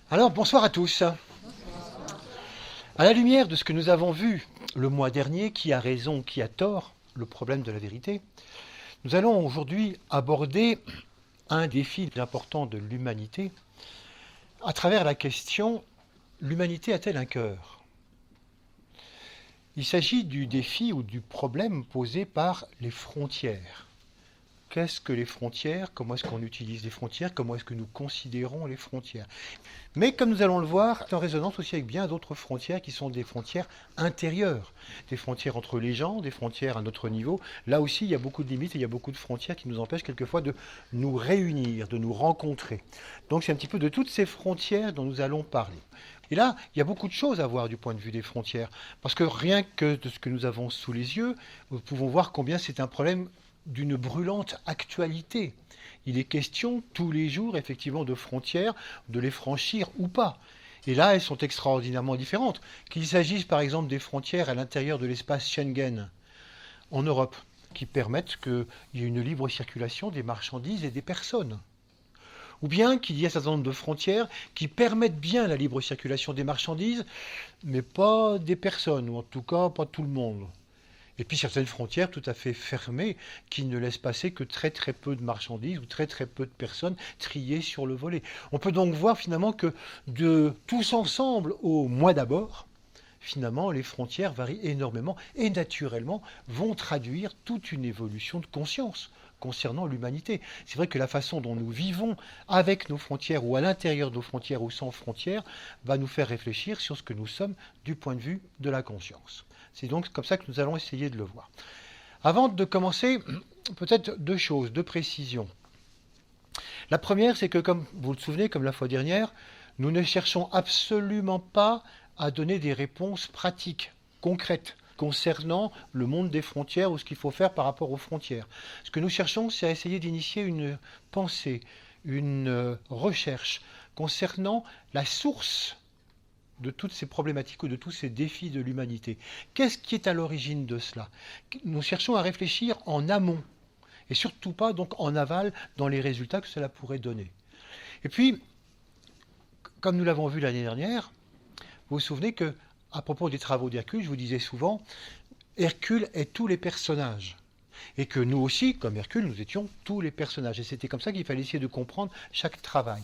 Alors, bonsoir à tous. À la lumière de ce que nous avons vu le mois dernier, qui a raison, qui a tort, le problème de la vérité, nous allons aujourd'hui aborder un défi important de l'humanité à travers la question: l'humanité a-t-elle un cœur? Il s'agit du défi ou du problème posé par les frontières. Qu'est-ce que les frontières? Comment est-ce qu'on utilise les frontières? Comment est-ce que nous considérons les frontières? Mais comme nous allons le voir, c'est en résonance aussi avec bien d'autres frontières qui sont des frontières intérieures, des frontières entre les gens, des frontières à notre niveau. Là aussi, il y a beaucoup de limites et il y a beaucoup de frontières qui nous empêchent quelquefois de nous réunir, de nous rencontrer. Donc c'est un petit peu de toutes ces frontières dont nous allons parler. Et là, il y a beaucoup de choses à voir du point de vue des frontières, parce que rien que de ce que nous avons sous les yeux, nous pouvons voir combien c'est un problème d'une brûlante actualité. Il est question tous les jours effectivement de frontières, de les franchir ou pas. Et là, elles sont extraordinairement différentes. Qu'il s'agisse par exemple des frontières à l'intérieur de l'espace Schengen en Europe, qui permettent qu'il y ait une libre circulation des marchandises et des personnes. Ou bien qu'il y ait un certain nombre de frontières qui permettent bien la libre circulation des marchandises, mais pas des personnes, ou en tout cas pas tout le monde. Et puis certaines frontières tout à fait fermées qui ne laissent passer que très très peu de marchandises ou très très peu de personnes triées sur le volet. On peut donc voir finalement que de tous ensemble au mois d'abord, finalement les frontières varient énormément et naturellement vont traduire toute une évolution de conscience concernant l'humanité. C'est vrai que la façon dont nous vivons avec nos frontières ou à l'intérieur de nos frontières ou sans frontières va nous faire réfléchir sur ce que nous sommes du point de vue de la conscience. C'est donc comme ça que nous allons essayer de le voir. Avant de commencer, peut-être deux choses, deux précisions. La première, c'est que, comme vous le souvenez, comme la fois dernière, nous ne cherchons absolument pas à donner des réponses pratiques, concrètes, concernant le monde des frontières ou ce qu'il faut faire par rapport aux frontières. Ce que nous cherchons, c'est à essayer d'initier une pensée, une recherche concernant la source de toutes ces problématiques ou de tous ces défis de l'humanité. Qu'est-ce qui est à l'origine de cela? Nous cherchons à réfléchir en amont et surtout pas donc en aval dans les résultats que cela pourrait donner. Et puis, comme nous l'avons vu l'année dernière, vous vous souvenez que, à propos des travaux d'Hercule, je vous disais souvent, Hercule est tous les personnages. Et que nous aussi, comme Hercule, nous étions tous les personnages. Et c'était comme ça qu'il fallait essayer de comprendre chaque travail.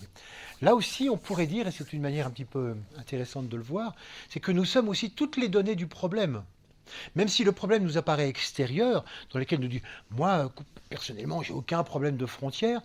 Là aussi, on pourrait dire, et c'est une manière un petit peu intéressante de le voir, c'est que nous sommes aussi toutes les données du problème. Même si le problème nous apparaît extérieur, dans lequel nous dit, moi, personnellement, j'ai aucun problème de frontières,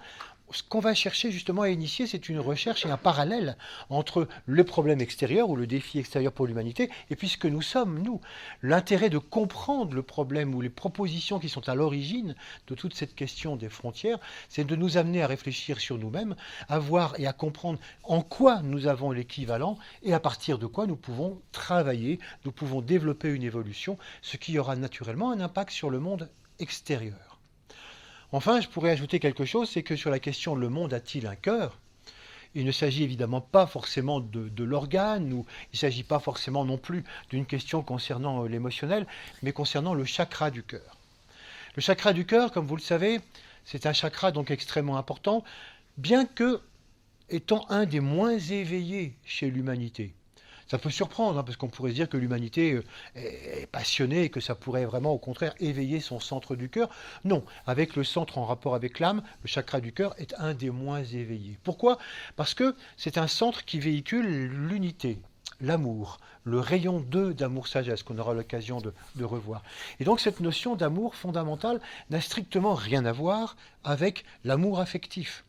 ce qu'on va chercher justement à initier, c'est une recherche et un parallèle entre le problème extérieur ou le défi extérieur pour l'humanité et puis ce que nous sommes, nous. L'intérêt de comprendre le problème ou les propositions qui sont à l'origine de toute cette question des frontières, c'est de nous amener à réfléchir sur nous-mêmes, à voir et à comprendre en quoi nous avons l'équivalent et à partir de quoi nous pouvons travailler, nous pouvons développer une évolution, ce qui aura naturellement un impact sur le monde extérieur. Enfin, je pourrais ajouter quelque chose, c'est que sur la question le monde a-t-il un cœur, il ne s'agit évidemment pas forcément de l'organe, ou il ne s'agit pas forcément non plus d'une question concernant l'émotionnel, mais concernant le chakra du cœur. Le chakra du cœur, comme vous le savez, c'est un chakra donc extrêmement important, bien que étant un des moins éveillés chez l'humanité. Ça peut surprendre, hein, parce qu'on pourrait se dire que l'humanité est passionnée et que ça pourrait vraiment, au contraire, éveiller son centre du cœur. Non, avec le centre en rapport avec l'âme, le chakra du cœur est un des moins éveillés. Pourquoi? Parce que c'est un centre qui véhicule l'unité, l'amour, le rayon 2 d'amour-sagesse qu'on aura l'occasion de revoir. Et donc cette notion d'amour fondamental n'a strictement rien à voir avec l'amour affectif.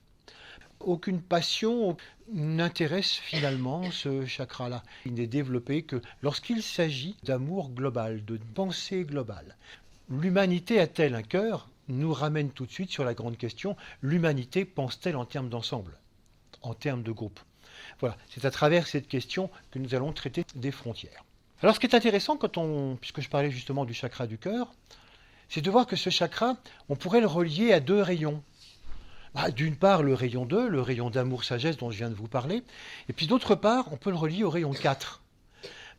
Aucune passion n'intéresse finalement ce chakra-là. Il n'est développé que lorsqu'il s'agit d'amour global, de pensée globale. L'humanité a-t-elle un cœur? Nous ramène tout de suite sur la grande question, l'humanité pense-t-elle en termes d'ensemble, en termes de groupe? Voilà, c'est à travers cette question que nous allons traiter des frontières. Alors ce qui est intéressant, puisque je parlais justement du chakra du cœur, c'est de voir que ce chakra, on pourrait le relier à deux rayons. D'une part, le rayon 2, le rayon d'amour-sagesse dont je viens de vous parler, et puis d'autre part, on peut le relier au rayon 4.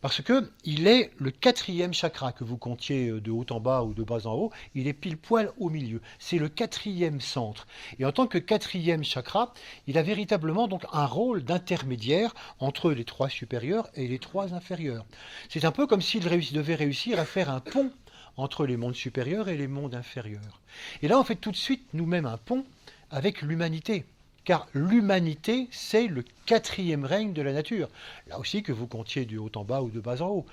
Parce que il est le quatrième chakra, que vous comptiez de haut en bas ou de bas en haut, il est pile poil au milieu. C'est le quatrième centre. Et en tant que quatrième chakra, il a véritablement donc un rôle d'intermédiaire entre les trois supérieurs et les trois inférieurs. C'est un peu comme s'il devait réussir à faire un pont entre les mondes supérieurs et les mondes inférieurs. Et là, on fait tout de suite nous-mêmes un pont avec l'humanité. Car l'humanité, c'est le quatrième règne de la nature. Là aussi, que vous comptiez du haut en bas ou de bas en haut.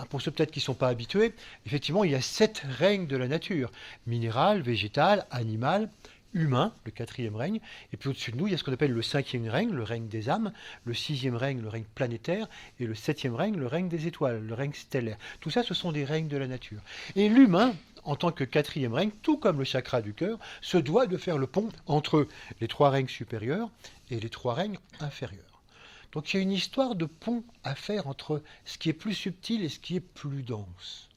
Pour ceux peut-être qui ne sont pas habitués, effectivement, il y a 7 règnes de la nature. Minéral, végétal, animal, humain, le quatrième règne. Et puis au-dessus de nous, il y a ce qu'on appelle le cinquième règne, le règne des âmes. Le sixième règne, le règne planétaire. Et le septième règne, le règne des étoiles, le règne stellaire. Tout ça, ce sont des règnes de la nature. Et l'humain, en tant que quatrième règne, tout comme le chakra du cœur, se doit de faire le pont entre les trois règnes supérieurs et les trois règnes inférieurs. Donc il y a une histoire de pont à faire entre ce qui est plus subtil et ce qui est plus dense.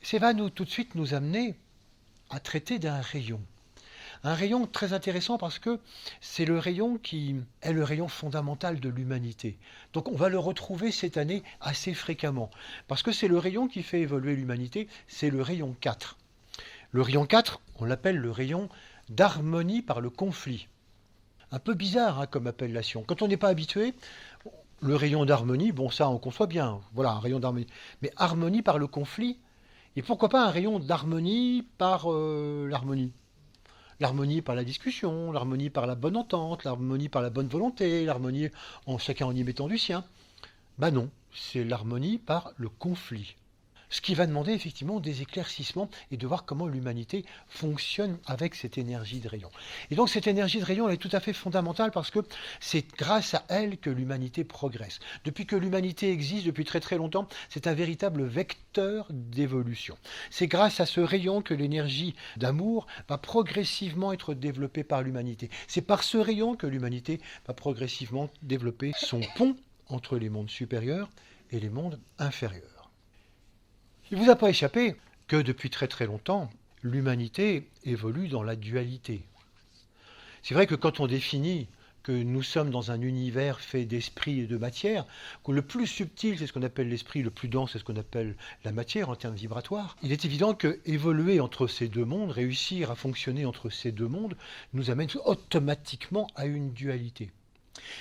Ça va tout de suite nous amener à traiter d'un rayon. Un rayon très intéressant parce que c'est le rayon qui est le rayon fondamental de l'humanité. Donc on va le retrouver cette année assez fréquemment. Parce que c'est le rayon qui fait évoluer l'humanité, c'est le rayon 4. Le rayon 4, on l'appelle le rayon d'harmonie par le conflit. Un peu bizarre comme appellation. Quand on n'est pas habitué, le rayon d'harmonie, bon ça on conçoit bien, voilà un rayon d'harmonie. Mais harmonie par le conflit, et pourquoi pas un rayon d'harmonie par l'harmonie? L'harmonie par la discussion, l'harmonie par la bonne entente, l'harmonie par la bonne volonté, l'harmonie en chacun en y mettant du sien. Ben non, c'est l'harmonie par le conflit. Ce qui va demander effectivement des éclaircissements et de voir comment l'humanité fonctionne avec cette énergie de rayon. Et donc cette énergie de rayon, elle est tout à fait fondamentale parce que c'est grâce à elle que l'humanité progresse. Depuis que l'humanité existe, depuis très très longtemps, c'est un véritable vecteur d'évolution. C'est grâce à ce rayon que l'énergie d'amour va progressivement être développée par l'humanité. C'est par ce rayon que l'humanité va progressivement développer son pont entre les mondes supérieurs et les mondes inférieurs. Il ne vous a pas échappé que depuis très très longtemps, l'humanité évolue dans la dualité. C'est vrai que quand on définit que nous sommes dans un univers fait d'esprit et de matière, que le plus subtil c'est ce qu'on appelle l'esprit, le plus dense c'est ce qu'on appelle la matière en termes vibratoires, il est évident que évoluer entre ces deux mondes, réussir à fonctionner entre ces deux mondes, nous amène automatiquement à une dualité.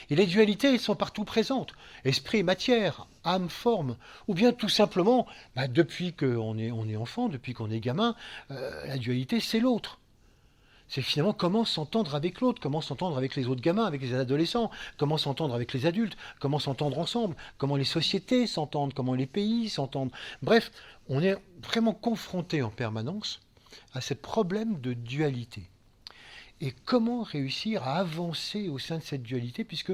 Et les dualités, elles sont partout présentes. Esprit, matière, âme, forme. Ou bien tout simplement, depuis qu'on est enfant, depuis qu'on est gamin, la dualité, c'est l'autre. C'est finalement comment s'entendre avec l'autre, comment s'entendre avec les autres gamins, avec les adolescents, comment s'entendre avec les adultes, comment s'entendre ensemble, comment les sociétés s'entendent, comment les pays s'entendent. Bref, on est vraiment confronté en permanence à ce problème de dualité. Et comment réussir à avancer au sein de cette dualité, puisque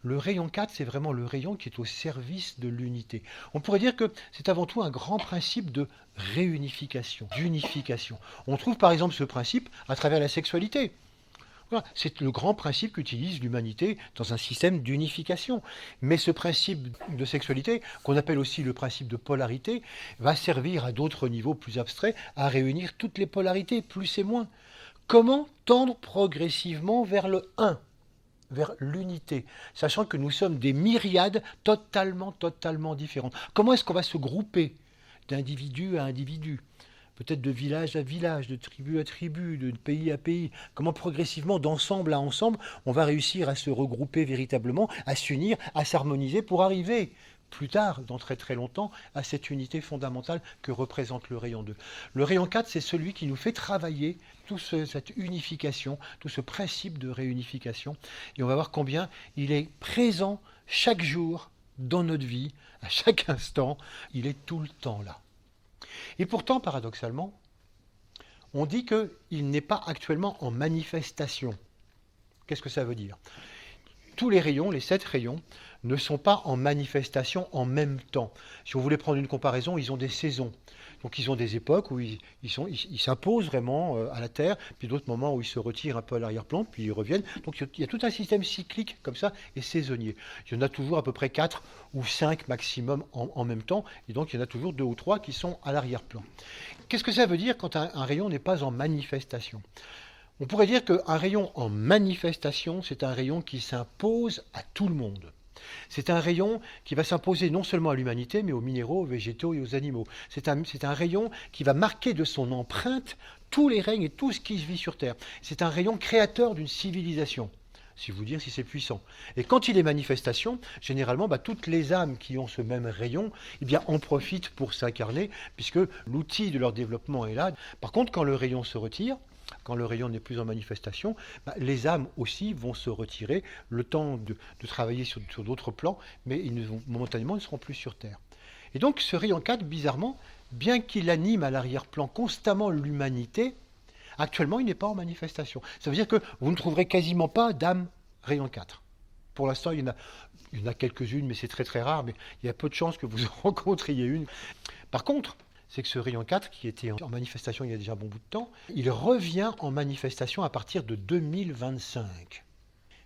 le rayon 4, c'est vraiment le rayon qui est au service de l'unité. On pourrait dire que c'est avant tout un grand principe de réunification, d'unification. On trouve par exemple ce principe à travers la sexualité. Voilà, c'est le grand principe qu'utilise l'humanité dans un système d'unification. Mais ce principe de sexualité, qu'on appelle aussi le principe de polarité, va servir à d'autres niveaux plus abstraits à réunir toutes les polarités, plus et moins. Comment tendre progressivement vers le 1, vers l'unité, sachant que nous sommes des myriades totalement différentes. Comment est-ce qu'on va se grouper d'individu à individu, peut-être de village à village, de tribu à tribu, de pays à pays? Comment progressivement, d'ensemble à ensemble, on va réussir à se regrouper véritablement, à s'unir, à s'harmoniser pour arriver plus tard, dans très très longtemps, à cette unité fondamentale que représente le rayon 2. Le rayon 4, c'est celui qui nous fait travailler cette unification, tout ce principe de réunification. Et on va voir combien il est présent chaque jour dans notre vie, à chaque instant, il est tout le temps là. Et pourtant, paradoxalement, on dit qu'il n'est pas actuellement en manifestation. Qu'est-ce que ça veut dire ? Tous les rayons, les 7 rayons, ne sont pas en manifestation en même temps. Si on voulait prendre une comparaison, ils ont des saisons. Donc ils ont des époques où ils s'imposent vraiment à la Terre, puis d'autres moments où ils se retirent un peu à l'arrière-plan, puis ils reviennent. Donc il y a tout un système cyclique comme ça et saisonnier. Il y en a toujours à peu près 4 ou 5 maximum en même temps, et donc il y en a toujours 2 ou 3 qui sont à l'arrière-plan. Qu'est-ce que ça veut dire quand un rayon n'est pas en manifestation ? On pourrait dire qu'un rayon en manifestation, c'est un rayon qui s'impose à tout le monde. C'est un rayon qui va s'imposer non seulement à l'humanité, mais aux minéraux, aux végétaux et aux animaux. C'est un rayon qui va marquer de son empreinte tous les règnes et tout ce qui vit sur Terre. C'est un rayon créateur d'une civilisation. Si vous dire si c'est puissant. Et quand il est manifestation, généralement, toutes les âmes qui ont ce même rayon, eh bien, en profitent pour s'incarner, puisque l'outil de leur développement est là. Par contre, quand le rayon se retire, quand le rayon n'est plus en manifestation, les âmes aussi vont se retirer, le temps de travailler sur d'autres plans, mais momentanément, ils ne seront plus sur Terre. Et donc, ce rayon 4, bizarrement, bien qu'il anime à l'arrière-plan constamment l'humanité, actuellement, il n'est pas en manifestation. Ça veut dire que vous ne trouverez quasiment pas d'âme rayon 4. Pour l'instant, il y en a quelques-unes, mais c'est très très rare, mais il y a peu de chances que vous en rencontriez une. Par contre, c'est que ce rayon 4, qui était en manifestation il y a déjà un bon bout de temps, il revient en manifestation à partir de 2025.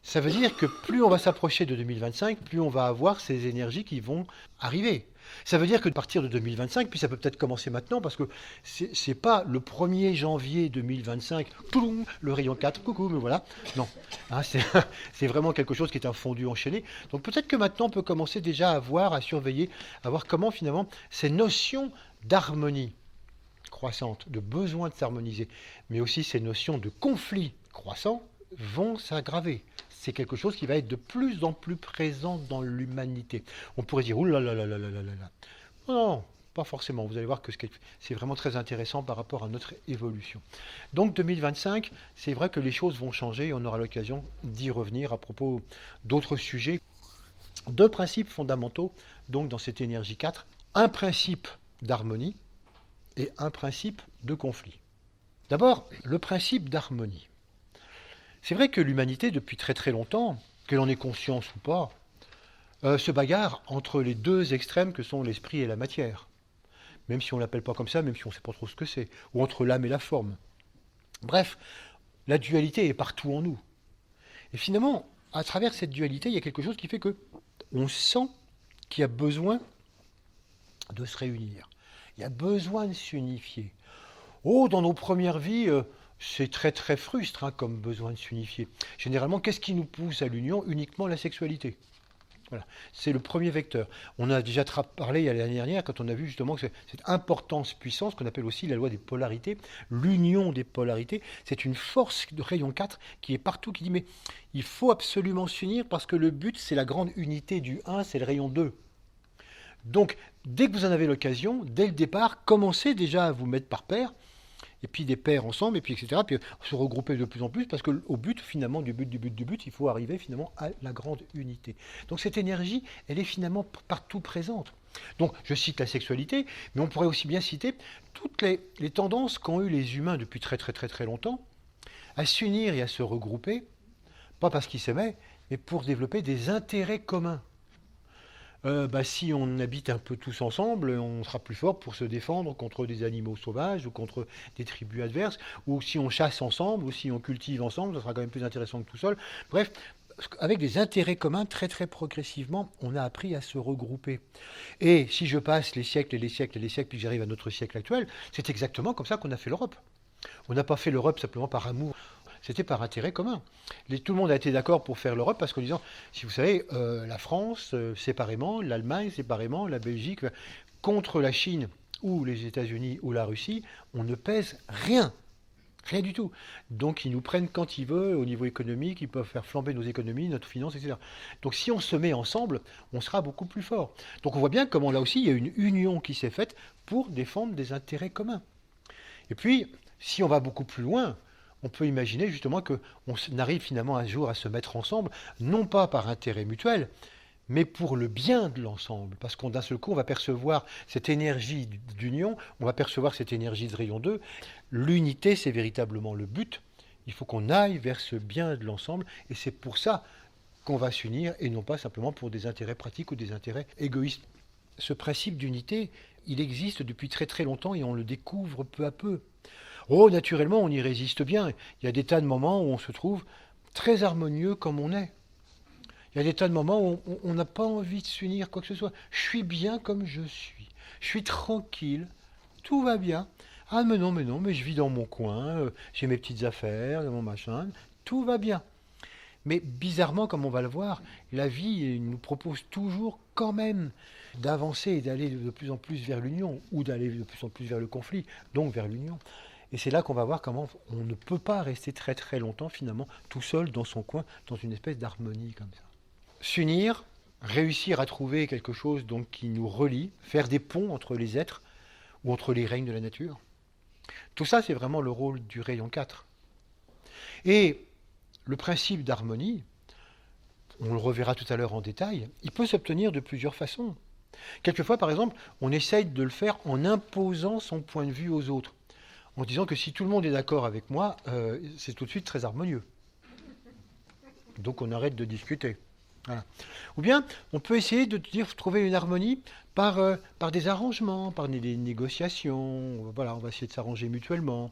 Ça veut dire que plus on va s'approcher de 2025, plus on va avoir ces énergies qui vont arriver. Ça veut dire que à partir de 2025, puis ça peut peut-être commencer maintenant, parce que c'est pas le 1er janvier 2025, touloum, le rayon 4, coucou, me voilà. Non, hein, c'est vraiment quelque chose qui est un fondu enchaîné. Donc peut-être que maintenant on peut commencer déjà à voir, à surveiller, à voir comment finalement ces notions d'harmonie croissante, de besoin de s'harmoniser, mais aussi ces notions de conflit croissant vont s'aggraver. C'est quelque chose qui va être de plus en plus présent dans l'humanité. On pourrait dire, ouh là là là là là là là. Non, pas forcément. Vous allez voir que c'est vraiment très intéressant par rapport à notre évolution. Donc 2025, c'est vrai que les choses vont changer et on aura l'occasion d'y revenir à propos d'autres sujets. 2 principes fondamentaux, donc dans cette énergie 4. Un principe d'harmonie et un principe de conflit. D'abord, le principe d'harmonie. C'est vrai que l'humanité, depuis très très longtemps, que l'on ait conscience ou pas, se bagarre entre les 2 extrêmes que sont l'esprit et la matière. Même si on ne l'appelle pas comme ça, même si on ne sait pas trop ce que c'est. Ou entre l'âme et la forme. Bref, la dualité est partout en nous. Et finalement, à travers cette dualité, il y a quelque chose qui fait que on sent qu'il y a besoin de se réunir. Il y a besoin de s'unifier. Oh, dans nos premières vies, c'est très très frustre comme besoin de s'unifier. Généralement, qu'est-ce qui nous pousse à l'union? Uniquement la sexualité. Voilà. C'est le premier vecteur. On a déjà parlé l'année dernière quand on a vu justement que cette importance-puissance qu'on appelle aussi la loi des polarités, l'union des polarités, c'est une force de rayon 4 qui est partout, qui dit mais il faut absolument s'unir parce que le but c'est la grande unité du 1, c'est le rayon 2. Donc dès que vous en avez l'occasion, dès le départ, commencez déjà à vous mettre par paire, et puis des paires ensemble, et puis etc. Puis se regrouper de plus en plus, parce qu'au but, finalement, du but, il faut arriver finalement à la grande unité. Donc cette énergie, elle est finalement partout présente. Donc je cite la sexualité, mais on pourrait aussi bien citer toutes les tendances qu'ont eu les humains depuis très très très très longtemps, à s'unir et à se regrouper, pas parce qu'ils s'aimaient, mais pour développer des intérêts communs. Si on habite un peu tous ensemble, on sera plus fort pour se défendre contre des animaux sauvages ou contre des tribus adverses, ou si on chasse ensemble, ou si on cultive ensemble, ça sera quand même plus intéressant que tout seul. Bref, avec des intérêts communs, très très progressivement, on a appris à se regrouper. Et si je passe les siècles et les siècles et les siècles, puis que j'arrive à notre siècle actuel, c'est exactement comme ça qu'on a fait l'Europe. On n'a pas fait l'Europe simplement par amour. C'était par intérêt commun. Tout le monde a été d'accord pour faire l'Europe parce qu'en disant, si vous savez, la France séparément, l'Allemagne séparément, la Belgique, contre la Chine ou les États-Unis ou la Russie, on ne pèse rien. Rien du tout. Donc ils nous prennent quand ils veulent au niveau économique, ils peuvent faire flamber nos économies, notre finance, etc. Donc si on se met ensemble, on sera beaucoup plus fort. Donc on voit bien comment là aussi il y a une union qui s'est faite pour défendre des intérêts communs. Et puis, si on va beaucoup plus loin, on peut imaginer justement qu'on arrive finalement un jour à se mettre ensemble, non pas par intérêt mutuel, mais pour le bien de l'ensemble. Parce qu'on d'un seul coup, on va percevoir cette énergie d'union, on va percevoir cette énergie de rayon 2. L'unité, c'est véritablement le but. Il faut qu'on aille vers ce bien de l'ensemble, et c'est pour ça qu'on va s'unir, et non pas simplement pour des intérêts pratiques ou des intérêts égoïstes. Ce principe d'unité, il existe depuis très très longtemps, et on le découvre peu à peu. Oh, naturellement, on y résiste bien. Il y a des tas de moments où on se trouve très harmonieux comme on est. Il y a des tas de moments où on n'a pas envie de s'unir, quoi que ce soit. Je suis bien comme je suis. Je suis tranquille. Tout va bien. Ah, mais non, mais je vis dans mon coin. J'ai mes petites affaires, mon machin. Tout va bien. Mais bizarrement, comme on va le voir, la vie nous propose toujours quand même d'avancer et d'aller de plus en plus vers l'union, ou d'aller de plus en plus vers le conflit, donc vers l'union. Et c'est là qu'on va voir comment on ne peut pas rester très très longtemps finalement tout seul dans son coin, dans une espèce d'harmonie comme ça. S'unir, réussir à trouver quelque chose donc qui nous relie, faire des ponts entre les êtres ou entre les règnes de la nature. Tout ça, c'est vraiment le rôle du rayon 4. Et le principe d'harmonie, on le reverra tout à l'heure en détail, il peut s'obtenir de plusieurs façons. Quelquefois, par exemple, on essaye de le faire en imposant son point de vue aux autres, en disant que si tout le monde est d'accord avec moi, c'est tout de suite très harmonieux. Donc on arrête de discuter. Voilà. Ou bien, on peut essayer de trouver une harmonie par des arrangements, par des négociations. Voilà, on va essayer de s'arranger mutuellement.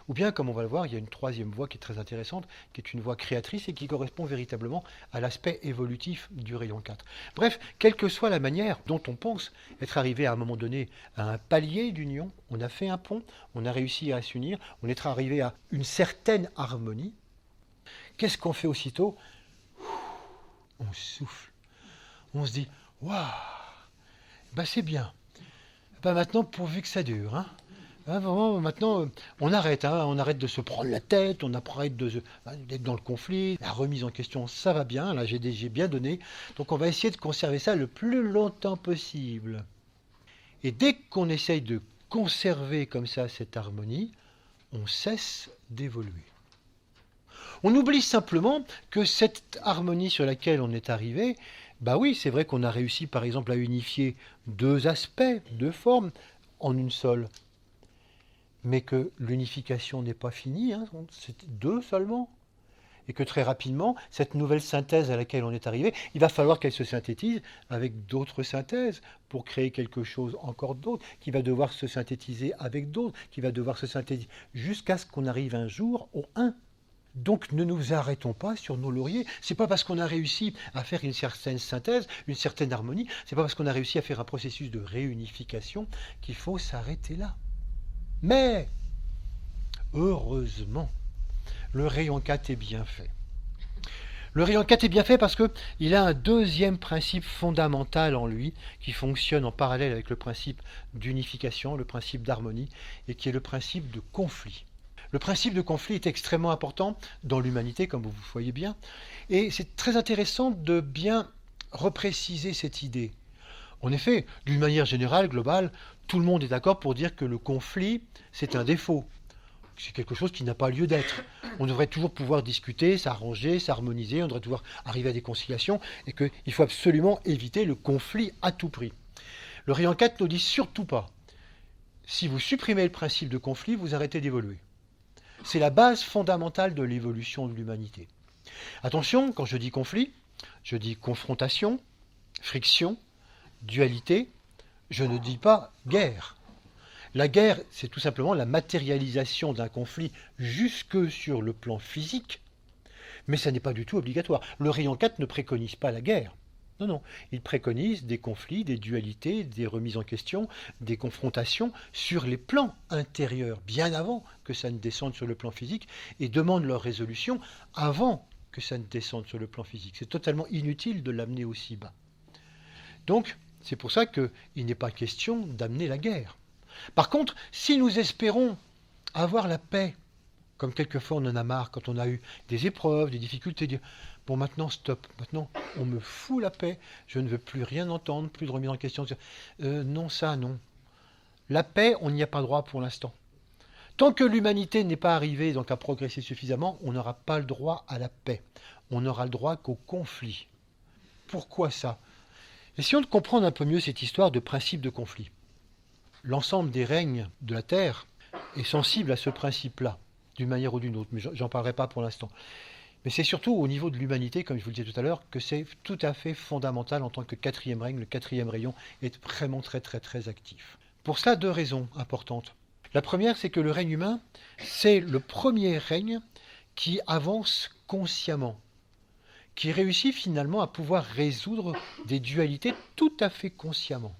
Ou bien, comme on va le voir, il y a une troisième voie qui est très intéressante, qui est une voie créatrice et qui correspond véritablement à l'aspect évolutif du rayon 4. Bref, quelle que soit la manière dont on pense être arrivé à un moment donné à un palier d'union, on a fait un pont, on a réussi à s'unir, on est arrivé à une certaine harmonie. Qu'est-ce qu'on fait aussitôt? On souffle. On se dit, waouh, ben c'est bien. Ben maintenant, pourvu que ça dure, hein. Vraiment, maintenant, on arrête de se prendre la tête, on arrête d'être dans le conflit, la remise en question, ça va bien, là j'ai bien donné, donc on va essayer de conserver ça le plus longtemps possible. Et dès qu'on essaye de conserver comme ça cette harmonie, on cesse d'évoluer. On oublie simplement que cette harmonie sur laquelle on est arrivé, bah oui, c'est vrai qu'on a réussi par exemple à unifier deux aspects, deux formes en une seule. Mais que l'unification n'est pas finie, hein, c'est deux seulement. Et que très rapidement, cette nouvelle synthèse à laquelle on est arrivé, il va falloir qu'elle se synthétise avec d'autres synthèses pour créer quelque chose encore d'autre, qui va devoir se synthétiser avec d'autres, qui va devoir se synthétiser jusqu'à ce qu'on arrive un jour au 1. Donc ne nous arrêtons pas sur nos lauriers. C'est pas parce qu'on a réussi à faire une certaine synthèse, une certaine harmonie, c'est pas parce qu'on a réussi à faire un processus de réunification qu'il faut s'arrêter là. Mais, heureusement, le rayon 4 est bien fait. Le rayon 4 est bien fait parce qu'il a un deuxième principe fondamental en lui qui fonctionne en parallèle avec le principe d'unification, le principe d'harmonie, et qui est le principe de conflit. Le principe de conflit est extrêmement important dans l'humanité, comme vous voyez bien, et c'est très intéressant de bien repréciser cette idée. En effet, d'une manière générale, globale, tout le monde est d'accord pour dire que le conflit, c'est un défaut. C'est quelque chose qui n'a pas lieu d'être. On devrait toujours pouvoir discuter, s'arranger, s'harmoniser, on devrait pouvoir arriver à des conciliations, et qu'il faut absolument éviter le conflit à tout prix. Le rayon 4 ne dit surtout pas, si vous supprimez le principe de conflit, vous arrêtez d'évoluer. C'est la base fondamentale de l'évolution de l'humanité. Attention, quand je dis conflit, je dis confrontation, friction, dualité, je ne dis pas guerre. La guerre, c'est tout simplement la matérialisation d'un conflit jusque sur le plan physique, mais ça n'est pas du tout obligatoire. Le rayon 4 ne préconise pas la guerre. Non, non. Il préconise des conflits, des dualités, des remises en question, des confrontations sur les plans intérieurs, bien avant que ça ne descende sur le plan physique, et demande leur résolution avant que ça ne descende sur le plan physique. C'est totalement inutile de l'amener aussi bas. Donc, c'est pour ça qu'il n'est pas question d'amener la guerre. Par contre, si nous espérons avoir la paix, comme quelquefois on en a marre quand on a eu des épreuves, des difficultés, dire bon maintenant stop, maintenant on me fout la paix, je ne veux plus rien entendre, plus de remise en question. Non, ça non. La paix, on n'y a pas droit pour l'instant. Tant que l'humanité n'est pas arrivée donc à progresser suffisamment, on n'aura pas le droit à la paix. On n'aura le droit qu'au conflit. Pourquoi ça? Essayons de comprendre un peu mieux cette histoire de principe de conflit. L'ensemble des règnes de la Terre est sensible à ce principe-là, d'une manière ou d'une autre, mais j'en parlerai pas pour l'instant. Mais c'est surtout au niveau de l'humanité, comme je vous le disais tout à l'heure, que c'est tout à fait fondamental en tant que quatrième règne. Le quatrième rayon est vraiment très très très actif. Pour cela, deux raisons importantes. La première, c'est que le règne humain, c'est le premier règne qui avance consciemment, qui réussit finalement à pouvoir résoudre des dualités tout à fait consciemment.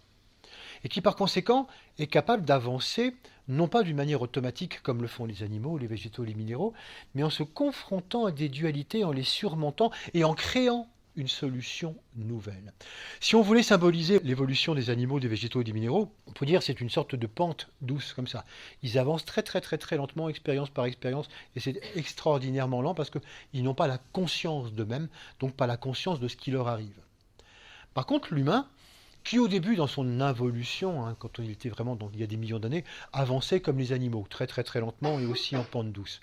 et qui par conséquent est capable d'avancer, non pas d'une manière automatique comme le font les animaux, les végétaux, les minéraux, mais en se confrontant à des dualités, en les surmontant et en créant une solution nouvelle. Si on voulait symboliser l'évolution des animaux, des végétaux et des minéraux, on peut dire que c'est une sorte de pente douce comme ça. Ils avancent très très très très lentement, expérience par expérience, et c'est extraordinairement lent parce qu'ils n'ont pas la conscience d'eux-mêmes, donc pas la conscience de ce qui leur arrive. Par contre, l'humain, qui au début dans son involution, quand il était vraiment il y a des millions d'années, avançait comme les animaux, très très très lentement et aussi en pente douce.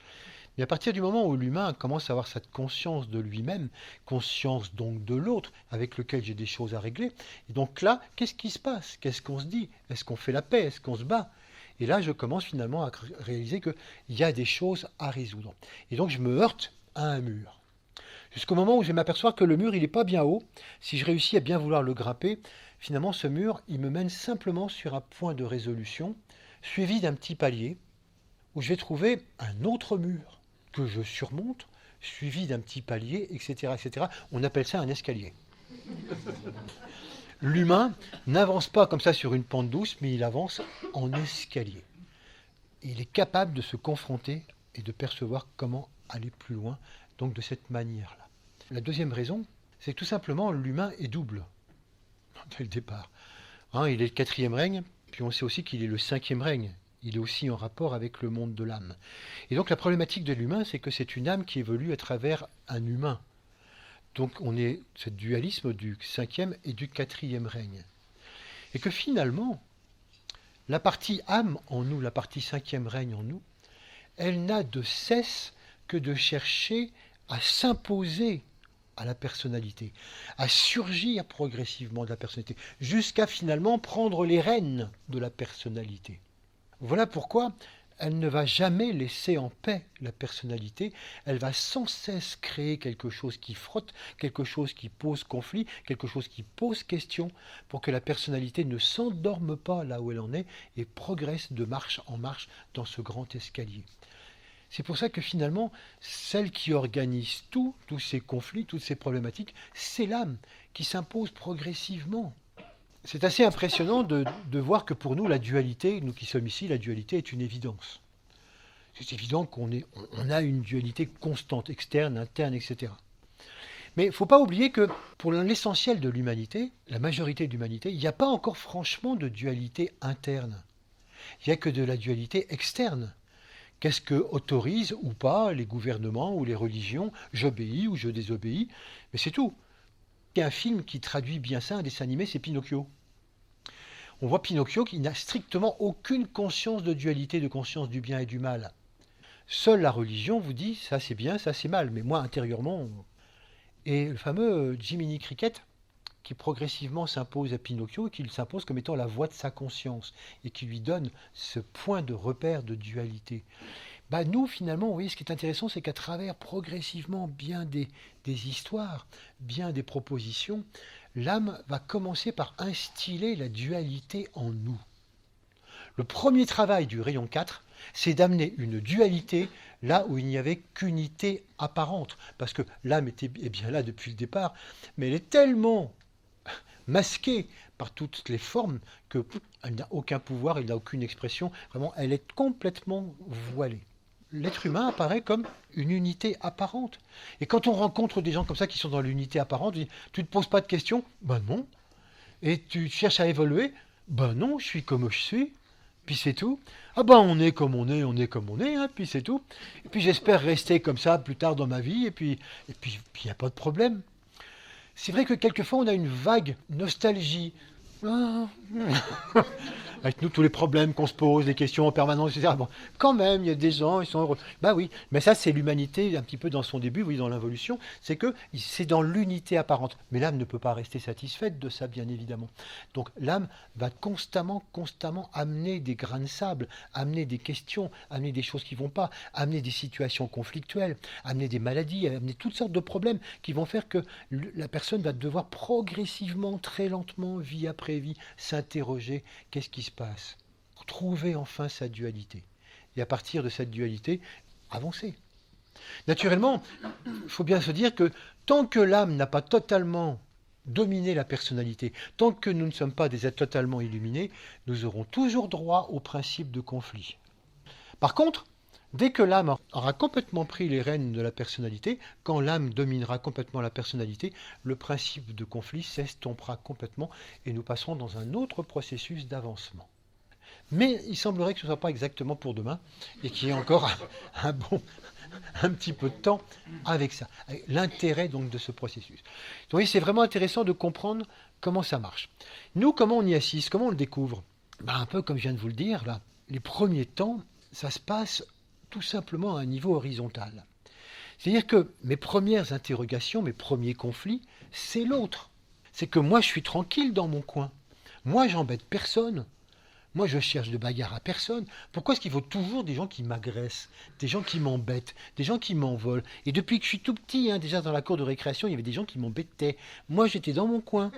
Mais à partir du moment où l'humain commence à avoir cette conscience de lui-même, conscience donc de l'autre, avec lequel j'ai des choses à régler, et donc là, qu'est-ce qui se passe? Qu'est-ce qu'on se dit? Est-ce qu'on fait la paix? Est-ce qu'on se bat? Et là, je commence finalement à réaliser qu'il y a des choses à résoudre. Et donc, je me heurte à un mur. Jusqu'au moment où je vais m'apercevoir que le mur, il n'est pas bien haut. Si je réussis à bien vouloir le grapper, finalement, ce mur, il me mène simplement sur un point de résolution, suivi d'un petit palier, où je vais trouver un autre mur que je surmonte, suivi d'un petit palier, etc., etc. On appelle ça un escalier. L'humain n'avance pas comme ça sur une pente douce, mais il avance en escalier. Il est capable de se confronter et de percevoir comment aller plus loin, donc de cette manière-là. La deuxième raison, c'est que tout simplement l'humain est double dès le départ. Il est le quatrième règne, puis on sait aussi qu'il est le cinquième règne. Il est aussi en rapport avec le monde de l'âme. Et donc la problématique de l'humain, c'est que c'est une âme qui évolue à travers un humain. Donc on est ce dualisme du cinquième et du quatrième règne. Et que finalement, la partie âme en nous, la partie cinquième règne en nous, elle n'a de cesse que de chercher à s'imposer à la personnalité, à surgir progressivement de la personnalité, jusqu'à finalement prendre les rênes de la personnalité. Voilà pourquoi elle ne va jamais laisser en paix la personnalité, elle va sans cesse créer quelque chose qui frotte, quelque chose qui pose conflit, quelque chose qui pose question, pour que la personnalité ne s'endorme pas là où elle en est et progresse de marche en marche dans ce grand escalier. C'est pour ça que finalement, celle qui organise tous ces conflits, toutes ces problématiques, c'est l'âme qui s'impose progressivement. C'est assez impressionnant de voir que pour nous, la dualité, nous qui sommes ici, la dualité est une évidence. C'est évident qu'on a une dualité constante, externe, interne, etc. Mais il ne faut pas oublier que pour l'essentiel de l'humanité, la majorité de l'humanité, il n'y a pas encore franchement de dualité interne. Il n'y a que de la dualité externe. Qu'est-ce que autorisent ou pas les gouvernements ou les religions? J'obéis ou je désobéis, mais c'est tout. Il y a un film qui traduit bien ça, un dessin animé, c'est Pinocchio. On voit Pinocchio qui n'a strictement aucune conscience de dualité, de conscience du bien et du mal. Seule la religion vous dit ça c'est bien, ça c'est mal, mais moi intérieurement... Et le fameux Jiminy Cricket, qui progressivement s'impose à Pinocchio et qui s'impose comme étant la voix de sa conscience et qui lui donne ce point de repère de dualité. Nous, finalement, vous voyez, ce qui est intéressant, c'est qu'à travers progressivement bien des histoires, bien des propositions, l'âme va commencer par instiller la dualité en nous. Le premier travail du rayon 4, c'est d'amener une dualité là où il n'y avait qu'unité apparente, parce que l'âme est bien là depuis le départ, mais elle est tellement masquée par toutes les formes qu'elle n'a aucun pouvoir, elle n'a aucune expression, vraiment, elle est complètement voilée. L'être humain apparaît comme une unité apparente. Et quand on rencontre des gens comme ça qui sont dans l'unité apparente, tu ne te poses pas de questions? Ben non. Et tu cherches à évoluer? Ben non, je suis comme je suis. Puis c'est tout. Ah ben on est comme on est comme on est, puis c'est tout. Et puis j'espère rester comme ça plus tard dans ma vie, et puis il n'y a pas de problème. C'est vrai que quelquefois on a une vague nostalgie. Avec nous tous les problèmes qu'on se pose, les questions en permanence, etc. Bon, quand même, il y a des gens, ils sont heureux. Oui, mais ça c'est l'humanité un petit peu dans son début, oui, dans l'involution, c'est que c'est dans l'unité apparente. Mais l'âme ne peut pas rester satisfaite de ça, bien évidemment. Donc l'âme va constamment amener des grains de sable, amener des questions, amener des choses qui ne vont pas, amener des situations conflictuelles, amener des maladies, amener toutes sortes de problèmes qui vont faire que la personne va devoir progressivement, très lentement, vie après vie, s'interroger, qu'est-ce qui se passe? Trouver enfin sa dualité. Et à partir de cette dualité, avancer. Naturellement, il faut bien se dire que tant que l'âme n'a pas totalement dominer la personnalité. Tant que nous ne sommes pas des êtres totalement illuminés, nous aurons toujours droit au principe de conflit. Par contre, dès que l'âme aura complètement pris les rênes de la personnalité, quand l'âme dominera complètement la personnalité, le principe de conflit s'estompera complètement et nous passerons dans un autre processus d'avancement. Mais il semblerait que ce ne soit pas exactement pour demain et qu'il y ait encore un petit peu de temps avec ça. L'intérêt donc de ce processus. Donc, vous voyez, c'est vraiment intéressant de comprendre comment ça marche. Nous, comment on y assiste, comment on le découvre? Un peu comme je viens de vous le dire, là, les premiers temps, ça se passe tout simplement à un niveau horizontal. C'est-à-dire que mes premières interrogations, mes premiers conflits, c'est l'autre. C'est que moi, je suis tranquille dans mon coin. Moi, j'embête personne. Moi, je cherche de bagarre à personne. Pourquoi est-ce qu'il faut toujours des gens qui m'agressent, des gens qui m'embêtent, des gens qui m'envolent? Et depuis que je suis tout petit, déjà dans la cour de récréation, il y avait des gens qui m'embêtaient. Moi, j'étais dans mon coin.